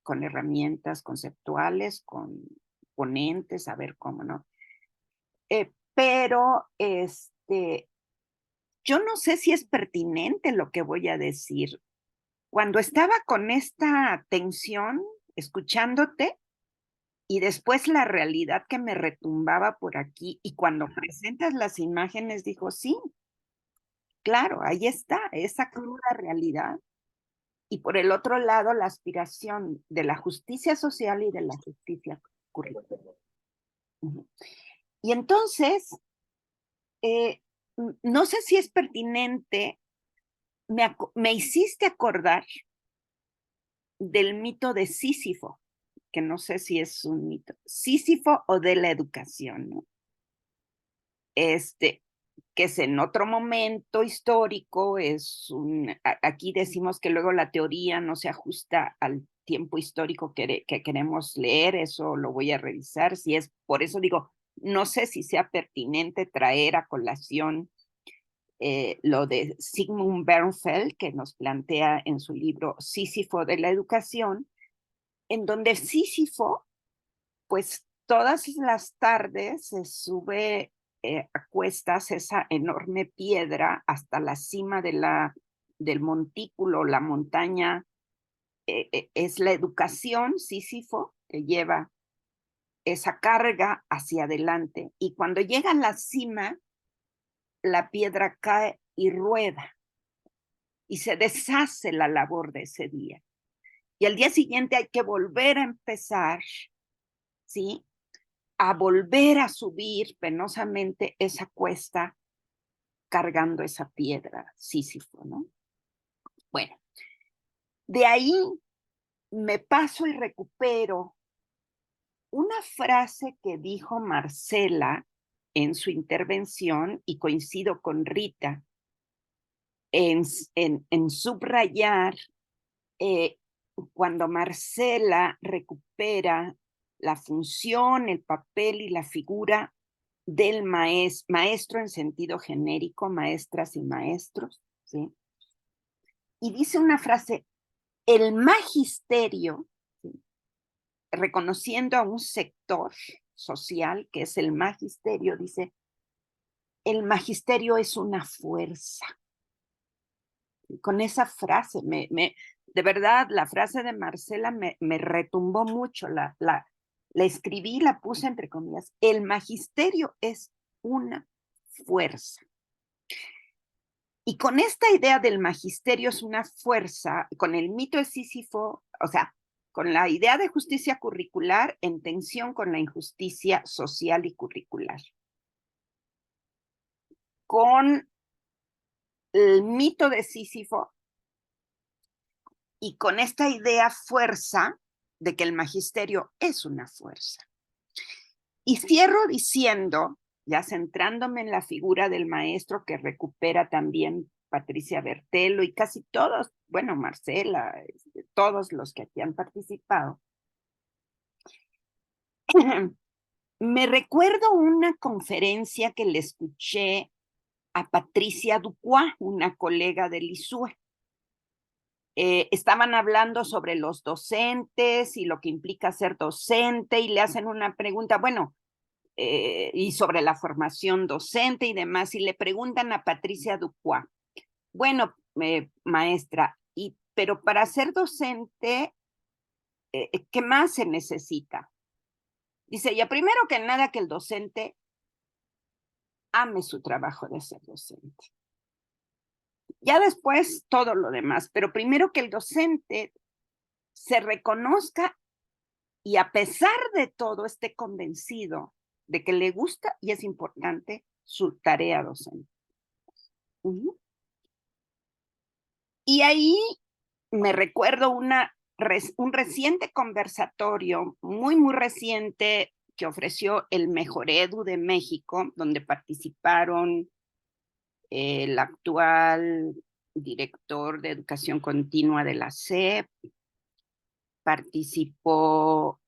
con herramientas conceptuales, con ponentes, a ver cómo, ¿no? Pero yo no sé si es pertinente lo que voy a decir. Cuando estaba con esta tensión, escuchándote, y después la realidad que me retumbaba por aquí, y cuando presentas las imágenes, digo, sí, claro, ahí está, esa cruda realidad. Y por el otro lado, la aspiración de la justicia social y de la justicia curricular. Y entonces, no sé si es pertinente, me hiciste acordar del mito de Sísifo, que no sé si es un mito, Sísifo o de la educación, ¿no? Que es en otro momento histórico, aquí decimos que luego la teoría no se ajusta al tiempo histórico que queremos leer, eso lo voy a revisar, si es, por eso digo, no sé si sea pertinente traer a colación lo de Sigmund Bernfeld, que nos plantea en su libro Sísifo de la educación, en donde Sísifo, pues todas las tardes se sube a cuestas esa enorme piedra hasta la cima del montículo, la montaña, es la educación, Sísifo, que lleva esa carga hacia adelante. Y cuando llega a la cima, la piedra cae y rueda y se deshace la labor de ese día. Y al día siguiente hay que volver a empezar, ¿sí? A volver a subir penosamente esa cuesta cargando esa piedra, Sísifo, ¿no? Bueno, de ahí me paso y recupero una frase que dijo Marcela en su intervención, y coincido con Rita, en subrayar cuando Marcela recupera la función, el papel y la figura del maestro en sentido genérico, maestras y maestros, ¿sí? Y dice una frase, el magisterio, ¿sí?, reconociendo a un sector social que es el magisterio, dice, el magisterio es una fuerza. Y con esa frase, de verdad, la frase de Marcela me retumbó mucho, la escribí, la puse entre comillas, el magisterio es una fuerza. Y con esta idea del magisterio es una fuerza, con el mito de Sísifo, o sea, con la idea de justicia curricular en tensión con la injusticia social y curricular. Con el mito de Sísifo y con esta idea fuerza de que el magisterio es una fuerza. Y cierro diciendo, ya centrándome en la figura del maestro que recupera también Patricia Bertelo y casi todos, bueno, Marcela, todos los que aquí han participado, me recuerdo una conferencia que le escuché a Patricia Dupuy, una colega del ISUE. Estaban hablando sobre los docentes y lo que implica ser docente y le hacen una pregunta, bueno, y sobre la formación docente y demás, y le preguntan a Patricia Dupuy, bueno, maestra, pero para ser docente, ¿qué más se necesita? Dice ella, primero que nada que el docente ame su trabajo de ser docente. Ya después todo lo demás, pero primero que el docente se reconozca y a pesar de todo esté convencido de que le gusta y es importante su tarea docente. Y ahí me recuerdo un reciente conversatorio, muy reciente, que ofreció el Mejor Edu de México, donde participaron el actual director de Educación Continua de la SEP, participó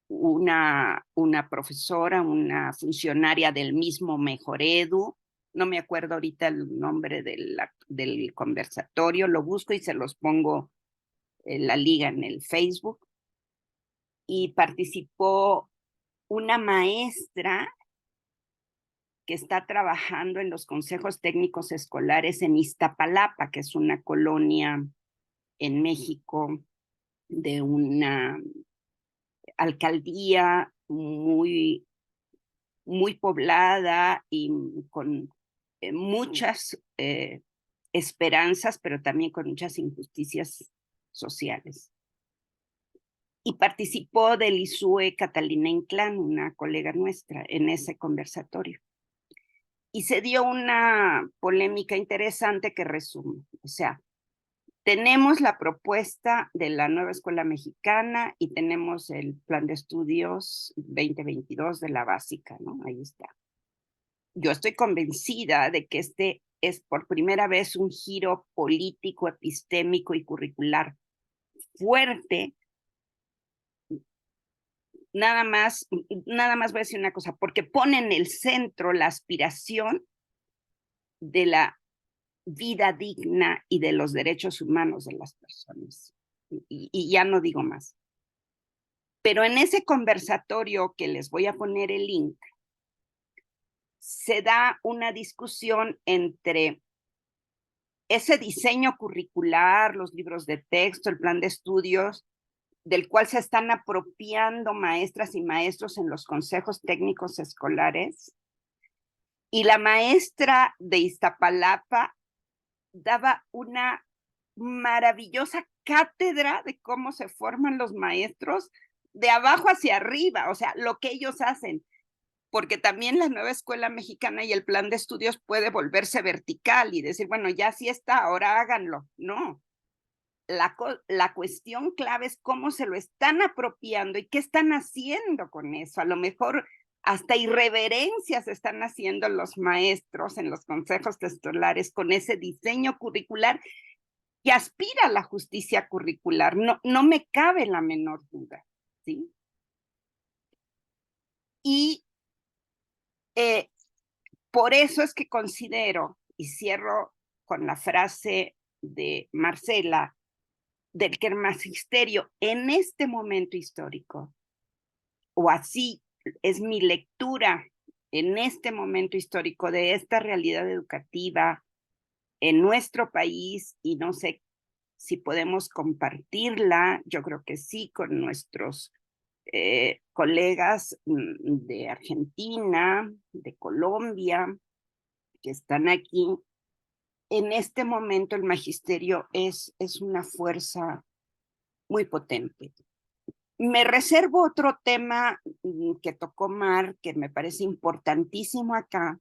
una profesora, una funcionaria del mismo Mejor Edu, no me acuerdo ahorita el nombre del conversatorio, lo busco y se los pongo en la liga en el Facebook, y participó una maestra que está trabajando en los consejos técnicos escolares en Iztapalapa, que es una colonia en México de una alcaldía muy poblada y con muchas esperanzas, pero también con muchas injusticias sociales. Y participó del ISUE Catalina Inclán, una colega nuestra, en ese conversatorio. Y se dio una polémica interesante que resumo. O sea, tenemos la propuesta de la nueva escuela mexicana y tenemos el plan de estudios 2022 de la básica, ¿no? Ahí está. Yo estoy convencida de que este es por primera vez un giro político, epistémico y curricular fuerte. Nada más voy a decir una cosa, porque pone en el centro la aspiración de la vida digna y de los derechos humanos de las personas. Y ya no digo más. Pero en ese conversatorio que les voy a poner el link, se da una discusión entre ese diseño curricular, los libros de texto, el plan de estudios, del cual se están apropiando maestras y maestros en los consejos técnicos escolares. Y la maestra de Iztapalapa daba una maravillosa cátedra de cómo se forman los maestros de abajo hacia arriba, o sea, lo que ellos hacen, porque también la nueva escuela mexicana y el plan de estudios puede volverse vertical y decir, bueno, ya sí está, ahora háganlo. No, la cuestión clave es cómo se lo están apropiando y qué están haciendo con eso. A lo mejor hasta irreverencias están haciendo los maestros en los consejos escolares con ese diseño curricular que aspira a la justicia curricular. No me cabe la menor duda, ¿sí? Y por eso es que considero, y cierro con la frase de Marcela, del que el magisterio en este momento histórico, o así es mi lectura en este momento histórico de esta realidad educativa en nuestro país, y no sé si podemos compartirla, yo creo que sí, con nuestros colegas de Argentina, de Colombia, que están aquí. En este momento el magisterio es una fuerza muy potente. Me reservo otro tema que tocó Mar, que me parece importantísimo acá,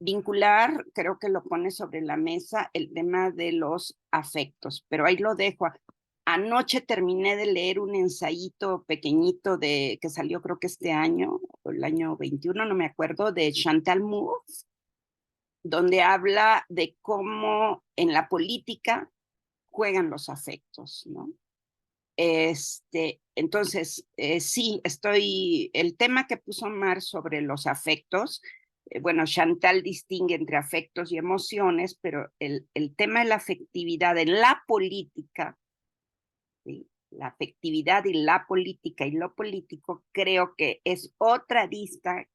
vincular, creo que lo pone sobre la mesa, el tema de los afectos, pero ahí lo dejo. Anoche terminé de leer un ensayito pequeñito que salió creo que este año, o el año 21, no me acuerdo, de Chantal Mouffe, donde habla de cómo en la política juegan los afectos, ¿no? Entonces, sí, el tema que puso Mar sobre los afectos, bueno, Chantal distingue entre afectos y emociones, pero el tema de la afectividad en la política, ¿sí? La afectividad y la política y lo político, creo que es otra arista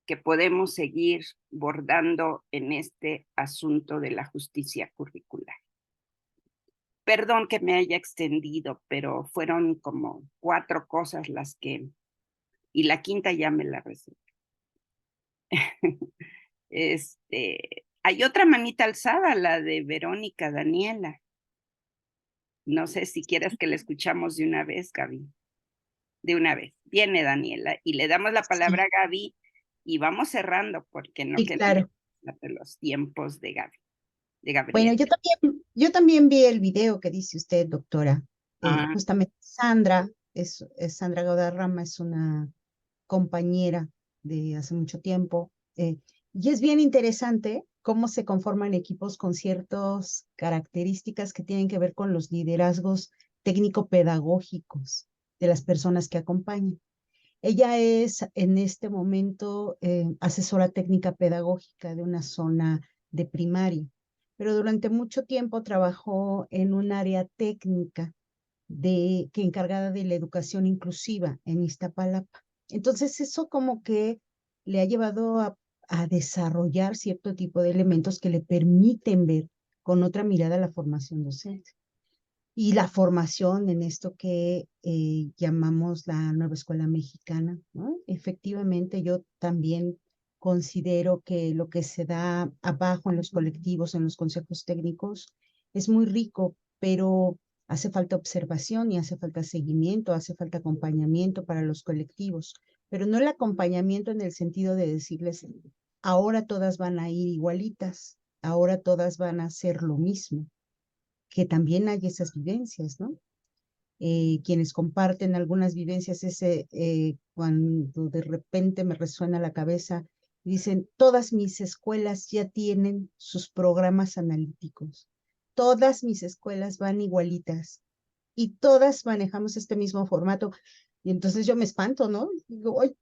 que podemos seguir bordando en este asunto de la justicia curricular. Perdón que me haya extendido, pero fueron como 4 cosas y la quinta ya me la reservé. Hay otra manita alzada, la de Verónica Daniela. No sé si quieres que la escuchamos de una vez, Gaby. De una vez. Viene Daniela y le damos la palabra a Gaby y vamos cerrando porque no Sí, queremos claro. los tiempos de Gaby, de Bueno, Gabriela. yo también vi el video que dice usted, doctora. Ah, Justamente Sandra, Sandra Guadarrama es una compañera de hace mucho tiempo. Y es bien interesante cómo se conforman equipos con ciertas características que tienen que ver con los liderazgos técnico-pedagógicos de las personas que acompañan. Ella es en este momento asesora técnica pedagógica de una zona de primaria, pero durante mucho tiempo trabajó en un área técnica que encargada de la educación inclusiva en Iztapalapa. Entonces eso como que le ha llevado a desarrollar cierto tipo de elementos que le permiten ver con otra mirada la formación docente. Y la formación en esto que llamamos la nueva escuela mexicana, ¿no? Efectivamente, yo también considero que lo que se da abajo en los colectivos, en los consejos técnicos, es muy rico, pero hace falta observación y hace falta seguimiento, hace falta acompañamiento para los colectivos, pero no el acompañamiento en el sentido de decirles, ahora todas van a ir igualitas, ahora todas van a hacer lo mismo, que también hay esas vivencias, ¿no? Quienes comparten algunas vivencias, cuando de repente me resuena la cabeza, dicen, todas mis escuelas ya tienen sus programas analíticos, todas mis escuelas van igualitas y todas manejamos este mismo formato. Y entonces yo me espanto, ¿no? Digo, "Ay",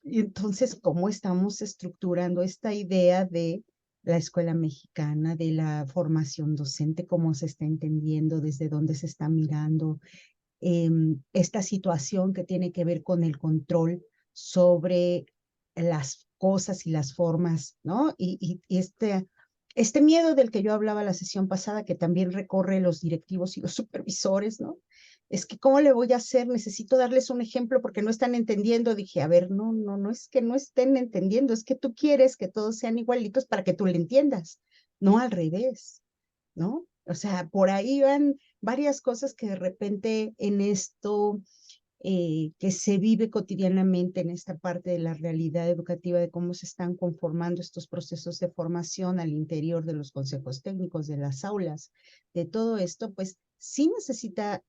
y entonces, ¿cómo estamos estructurando esta idea de la escuela mexicana, de la formación docente, cómo se está entendiendo, desde dónde se está mirando, esta situación que tiene que ver con el control sobre las cosas y las formas, ¿no? Y este miedo del que yo hablaba la sesión pasada, que también recorre los directivos y los supervisores, ¿no? Es que, ¿cómo le voy a hacer? Necesito darles un ejemplo porque no están entendiendo. Dije, a ver, no es que no estén entendiendo, es que tú quieres que todos sean igualitos para que tú le entiendas, no al revés, ¿no? O sea, por ahí van varias cosas que de repente en esto que se vive cotidianamente en esta parte de la realidad educativa, de cómo se están conformando estos procesos de formación al interior de los consejos técnicos, de las aulas, de todo esto, pues sí necesita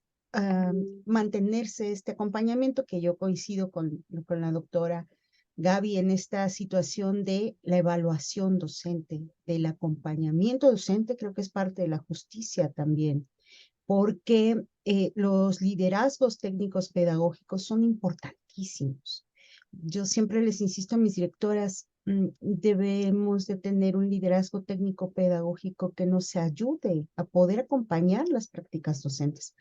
mantenerse este acompañamiento, que yo coincido con la doctora Gaby en esta situación de la evaluación docente, del acompañamiento docente. Creo que es parte de la justicia también, porque los liderazgos técnicos pedagógicos son importantísimos. Yo siempre les insisto a mis directoras, debemos de tener un liderazgo técnico pedagógico que nos ayude a poder acompañar las prácticas docentes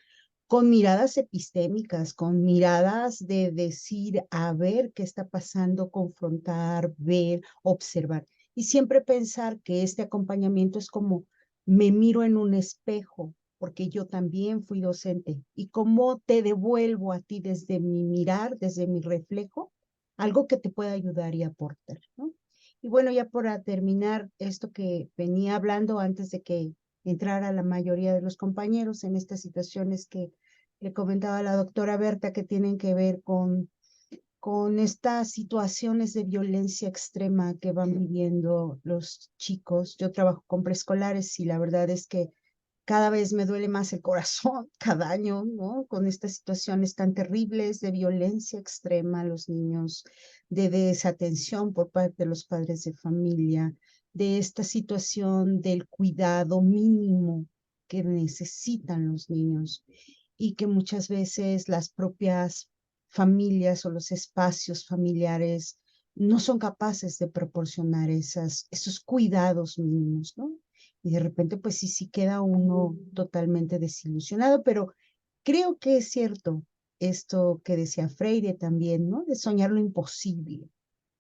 con miradas epistémicas, con miradas de decir, a ver qué está pasando, confrontar, ver, observar. Y siempre pensar que este acompañamiento es como me miro en un espejo, porque yo también fui docente, y cómo te devuelvo a ti desde mi mirar, desde mi reflejo, algo que te pueda ayudar y aportar, ¿no? Y bueno, ya para terminar esto que venía hablando antes de que entrara la mayoría de los compañeros en estas situaciones que le comentaba a la doctora Berta, que tienen que ver con estas situaciones de violencia extrema que van viviendo los chicos. Yo trabajo con preescolares y la verdad es que cada vez me duele más el corazón cada año, ¿no? Con estas situaciones tan terribles de violencia extrema a los niños, de desatención por parte de los padres de familia, de esta situación del cuidado mínimo que necesitan los niños y que muchas veces las propias familias o los espacios familiares no son capaces de proporcionar esos cuidados mínimos, ¿no? Y de repente, pues sí queda uno totalmente desilusionado, pero creo que es cierto esto que decía Freire también, ¿no? De soñar lo imposible.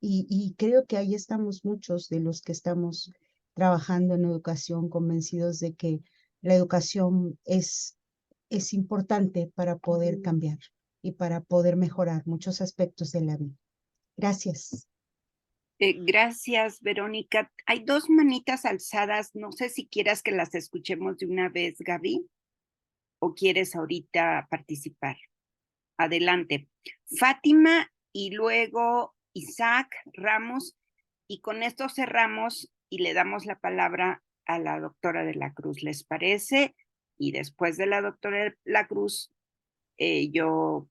Y creo que ahí estamos muchos de los que estamos trabajando en educación, convencidos de que la educación es importante para poder cambiar y para poder mejorar muchos aspectos de la vida. Gracias. Gracias, Verónica. Hay dos manitas alzadas. No sé si quieras que las escuchemos de una vez, Gaby, o quieres ahorita participar. Adelante. Fátima y luego Isaac Ramos. Y con esto cerramos y le damos la palabra a la doctora de la Cruz. ¿Les parece? Y después de la doctora de la Cruz, yo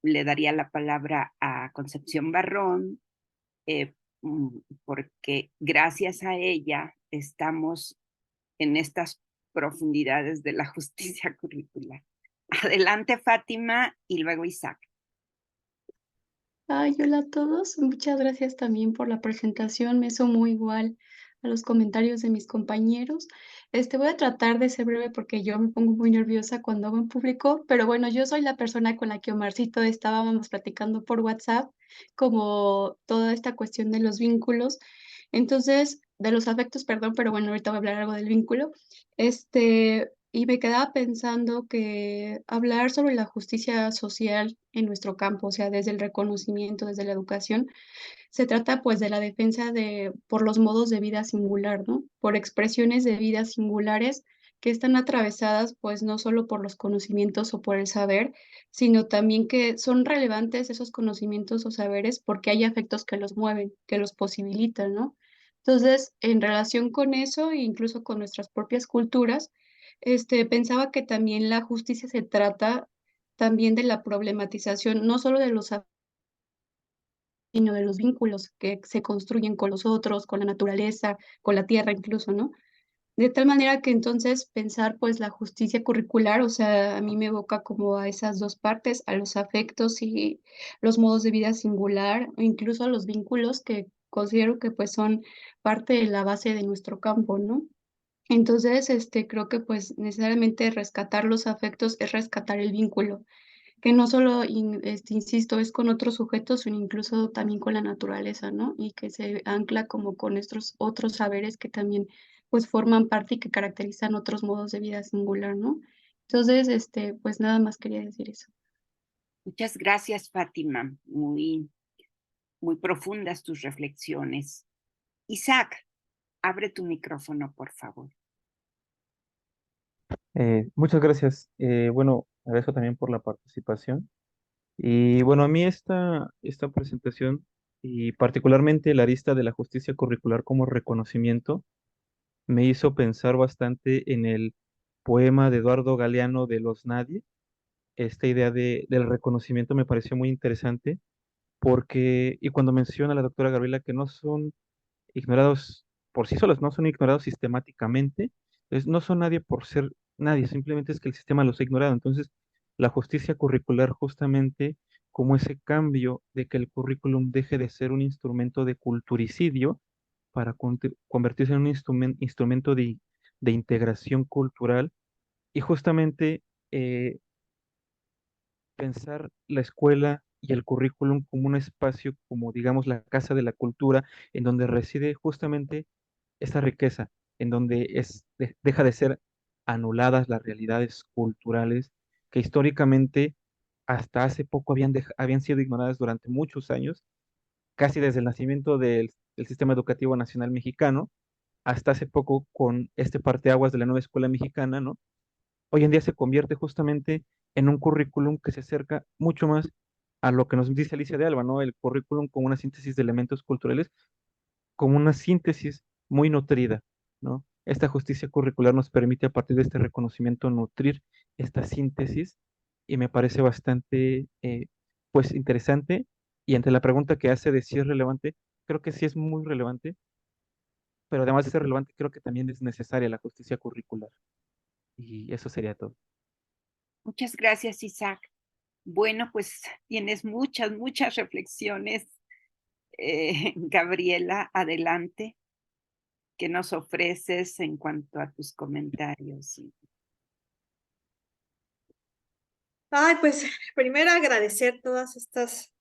le daría la palabra a Concepción Barrón, porque gracias a ella estamos en estas profundidades de la justicia curricular. Adelante, Fátima, y luego Isaac. Ay, hola a todos. Muchas gracias también por la presentación. Me sumo igual a los comentarios de mis compañeros. Voy a tratar de ser breve porque yo me pongo muy nerviosa cuando hablo en público, pero bueno, yo soy la persona con la que Omarcito estábamos platicando por WhatsApp, como toda esta cuestión de los vínculos. Entonces, de los afectos, perdón, pero bueno, ahorita voy a hablar algo del vínculo. Y me quedaba pensando que hablar sobre la justicia social en nuestro campo, o sea, desde el reconocimiento, desde la educación, se trata pues de la defensa por los modos de vida singular, ¿no? Por expresiones de vida singulares que están atravesadas pues no solo por los conocimientos o por el saber, sino también que son relevantes esos conocimientos o saberes porque hay afectos que los mueven, que los posibilitan, ¿no? Entonces, en relación con eso, e incluso con nuestras propias culturas, pensaba que también la justicia se trata también de la problematización, no solo de los sino de los vínculos que se construyen con los otros, con la naturaleza, con la tierra incluso, ¿no? De tal manera que entonces pensar pues la justicia curricular, o sea, a mí me evoca como a esas dos partes, a los afectos y los modos de vida singular, o incluso a los vínculos que considero que pues son parte de la base de nuestro campo, ¿no? Entonces, creo que pues necesariamente rescatar los afectos es rescatar el vínculo, que no solo, insisto, es con otros sujetos, sino incluso también con la naturaleza, ¿no? Y que se ancla como con estos otros saberes que también pues forman parte y que caracterizan otros modos de vida singular, ¿no? Entonces, pues nada más quería decir eso. Muchas gracias, Fátima. Muy, muy profundas tus reflexiones. Isaac, abre tu micrófono, por favor. Muchas gracias. Bueno, agradezco también por la participación. Y bueno, a mí esta presentación y particularmente la arista de la justicia curricular como reconocimiento me hizo pensar bastante en el poema de Eduardo Galeano de Los Nadie. Esta idea del reconocimiento me pareció muy interesante porque, y cuando menciona la doctora Gabriela que no son ignorados por sí solos, no son ignorados sistemáticamente, no son nadie por ser nadie, simplemente es que el sistema los ha ignorado. Entonces, la justicia curricular justamente como ese cambio de que el currículum deje de ser un instrumento de culturicidio para convertirse en un instrumento de integración cultural y justamente pensar la escuela y el currículum como un espacio, como digamos la casa de la cultura, en donde reside justamente esta riqueza, en donde deja de ser anuladas las realidades culturales que históricamente hasta hace poco habían sido ignoradas durante muchos años, casi desde el nacimiento del Sistema Educativo Nacional Mexicano, hasta hace poco con este parteaguas de la nueva escuela mexicana, ¿no? Hoy en día se convierte justamente en un currículum que se acerca mucho más a lo que nos dice Alicia de Alba, ¿no? El currículum como una síntesis de elementos culturales, como una síntesis muy nutrida, ¿no? Esta justicia curricular nos permite a partir de este reconocimiento nutrir esta síntesis y me parece bastante, pues, interesante. Y ante la pregunta que hace de si es relevante, creo que sí es muy relevante, pero además de ser relevante, creo que también es necesaria la justicia curricular. Y eso sería todo. Muchas gracias, Isaac. Bueno, pues tienes muchas, muchas reflexiones. Gabriela, adelante. ¿Qué nos ofreces en cuanto a tus comentarios? Ay, pues primero agradecer todas estas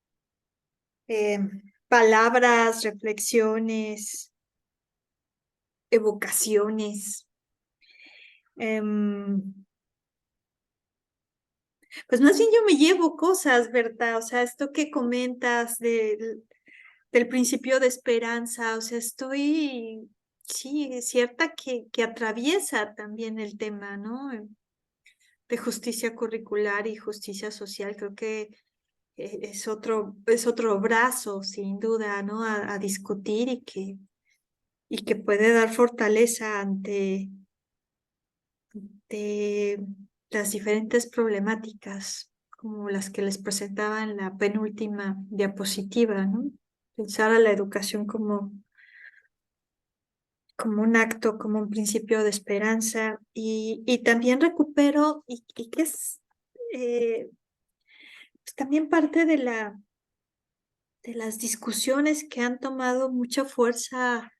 palabras, reflexiones, evocaciones. Pues más bien yo me llevo cosas, ¿verdad? O sea, esto que comentas del del principio de esperanza, o sea, estoy, sí, cierta que atraviesa también el tema, ¿no? De justicia curricular y justicia social, creo que es otro brazo, sin duda, ¿no? A discutir y que puede dar fortaleza ante las diferentes problemáticas, como las que les presentaba en la penúltima diapositiva, ¿no? Pensar a la educación como un acto, como un principio de esperanza, y también recupero, y que es pues también parte de las discusiones que han tomado mucha fuerza,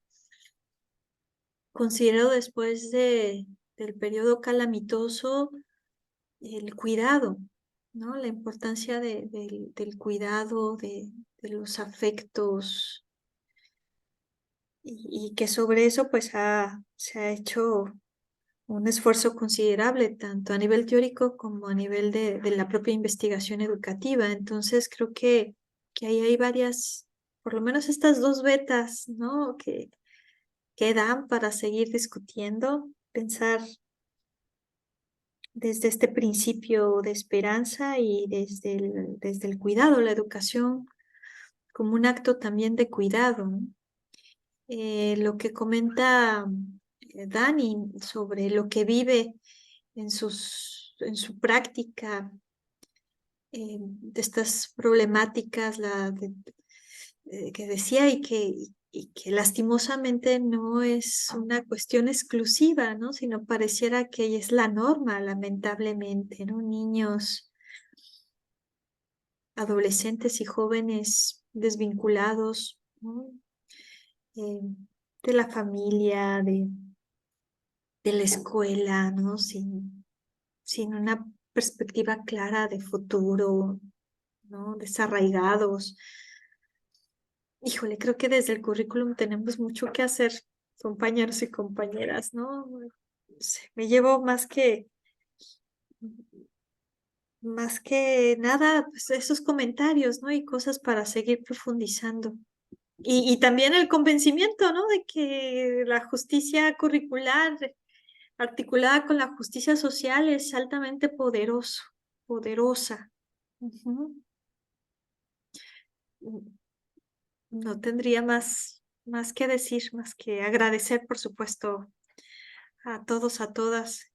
considero después del periodo calamitoso, el cuidado, ¿no? La importancia del cuidado, de los afectos, y que sobre eso pues se ha hecho un esfuerzo considerable, tanto a nivel teórico como a nivel de la propia investigación educativa. Entonces creo que ahí hay varias, por lo menos estas dos vetas, ¿no? Que dan para seguir discutiendo, pensar desde este principio de esperanza y desde el cuidado, la educación como un acto también de cuidado, ¿no? Lo que comenta Dani sobre lo que vive en su práctica, de estas problemáticas que decía, y que lastimosamente no es una cuestión exclusiva, ¿no? Sino pareciera que es la norma, lamentablemente, ¿no? Niños, adolescentes y jóvenes desvinculados, ¿no? Eh, de la familia, de la escuela, ¿no? Sin una perspectiva clara de futuro, ¿no? Desarraigados. Híjole, creo que desde el currículum tenemos mucho que hacer, compañeros y compañeras, ¿no? No sé, me llevo más que nada, pues, esos comentarios, ¿no? Y cosas para seguir profundizando. Y también el convencimiento, ¿no? De que la justicia curricular articulada con la justicia social es altamente poderosa. Ujú. No tendría más que decir, más que agradecer, por supuesto, a todos, a todas.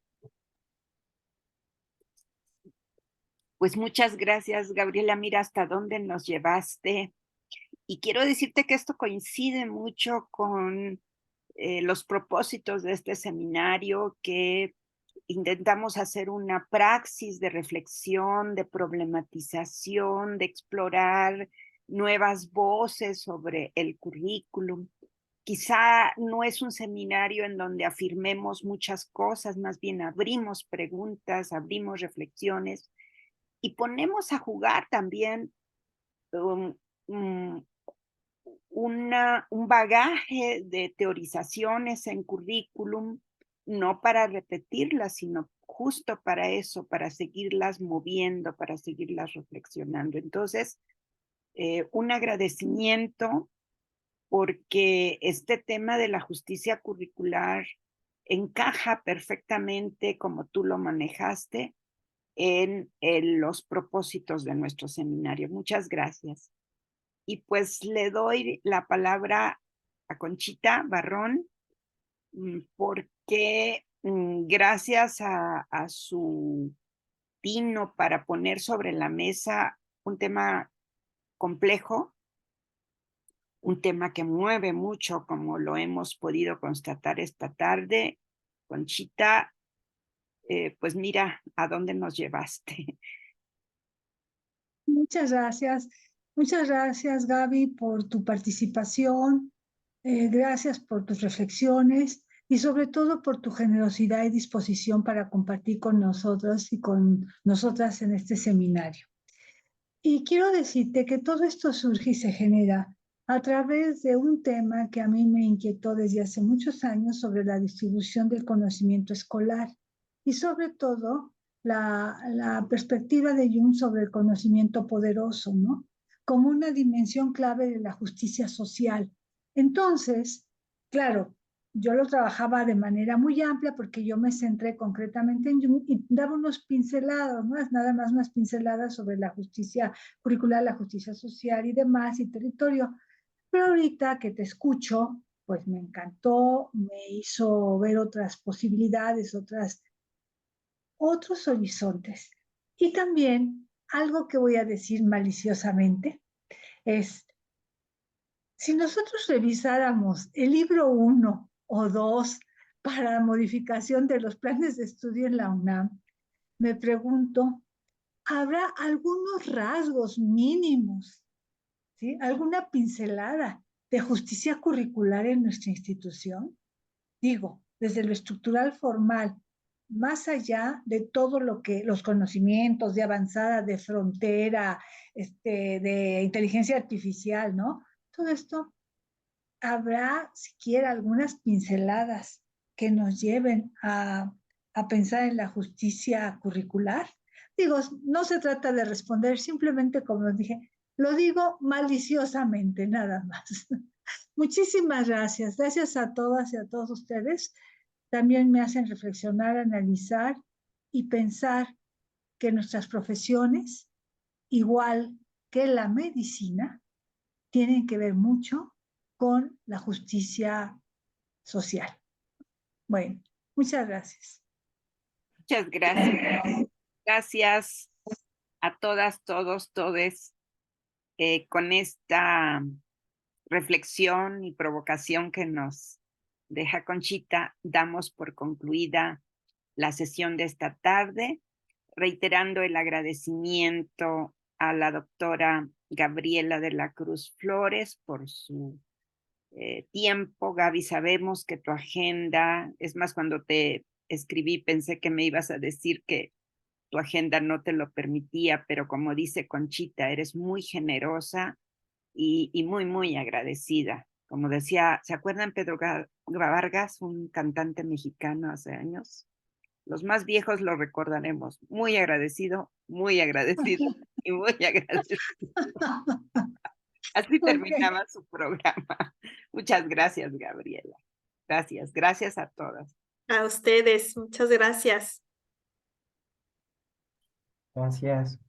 Pues muchas gracias, Gabriela. Mira hasta dónde nos llevaste. Y quiero decirte que esto coincide mucho con los propósitos de este seminario, que intentamos hacer una praxis de reflexión, de problematización, de explorar nuevas voces sobre el currículum. Quizá no es un seminario en donde afirmemos muchas cosas, más bien abrimos preguntas, abrimos reflexiones y ponemos a jugar también um, um, un bagaje de teorizaciones en currículum, no para repetirlas, sino justo para eso, para seguirlas moviendo, para seguirlas reflexionando. Entonces, un agradecimiento, porque este tema de la justicia curricular encaja perfectamente, como tú lo manejaste, en los propósitos de nuestro seminario. Muchas gracias. Y pues le doy la palabra a Conchita Barrón, porque gracias a su tino para poner sobre la mesa un tema complejo, un tema que mueve mucho, como lo hemos podido constatar esta tarde. Conchita, pues mira a dónde nos llevaste. Muchas gracias Gaby por tu participación, gracias por tus reflexiones y sobre todo por tu generosidad y disposición para compartir con nosotros y con nosotras en este seminario. Y quiero decirte que todo esto surge y se genera a través de un tema que a mí me inquietó desde hace muchos años sobre la distribución del conocimiento escolar y sobre todo la perspectiva de Jung sobre el conocimiento poderoso, ¿no? como una dimensión clave de la justicia social. Entonces, claro, yo lo trabajaba de manera muy amplia porque yo me centré concretamente en Jung y daba unos pinceladas, ¿no? Nada más unas pinceladas sobre la justicia curricular, la justicia social y demás, y territorio. Pero ahorita que te escucho, pues me encantó, me hizo ver otras posibilidades, otros horizontes. Y también algo que voy a decir maliciosamente es, si nosotros revisáramos el libro 1 o 2 para modificación de los planes de estudio en la UNAM, me pregunto, ¿habrá algunos rasgos mínimos, ¿sí? ¿Alguna pincelada de justicia curricular en nuestra institución? Digo, desde lo estructural formal, más allá de todo lo que los conocimientos de avanzada, de frontera, de inteligencia artificial, ¿no? Todo esto, habrá siquiera algunas pinceladas que nos lleven a pensar en la justicia curricular. Digo, no se trata de responder, simplemente como dije, lo digo maliciosamente, nada más. Muchísimas gracias. Gracias a todas y a todos ustedes. También me hacen reflexionar, analizar y pensar que nuestras profesiones, igual que la medicina, tienen que ver mucho con la justicia social. Bueno, muchas gracias. Muchas gracias. Gracias a todas, todos, todes, con esta reflexión y provocación que nos deja Conchita, damos por concluida la sesión de esta tarde, reiterando el agradecimiento a la doctora Gabriela de la Cruz Flores por su tiempo. Gaby, sabemos que tu agenda, es más, cuando te escribí pensé que me ibas a decir que tu agenda no te lo permitía, pero como dice Conchita, eres muy generosa y muy, muy agradecida. Como decía, ¿se acuerdan Pedro Vargas, un cantante mexicano hace años? Los más viejos lo recordaremos. Muy agradecido y muy agradecido. Así terminaba su programa. Muchas gracias, Gabriela. Gracias a todas. A ustedes, muchas gracias. Gracias.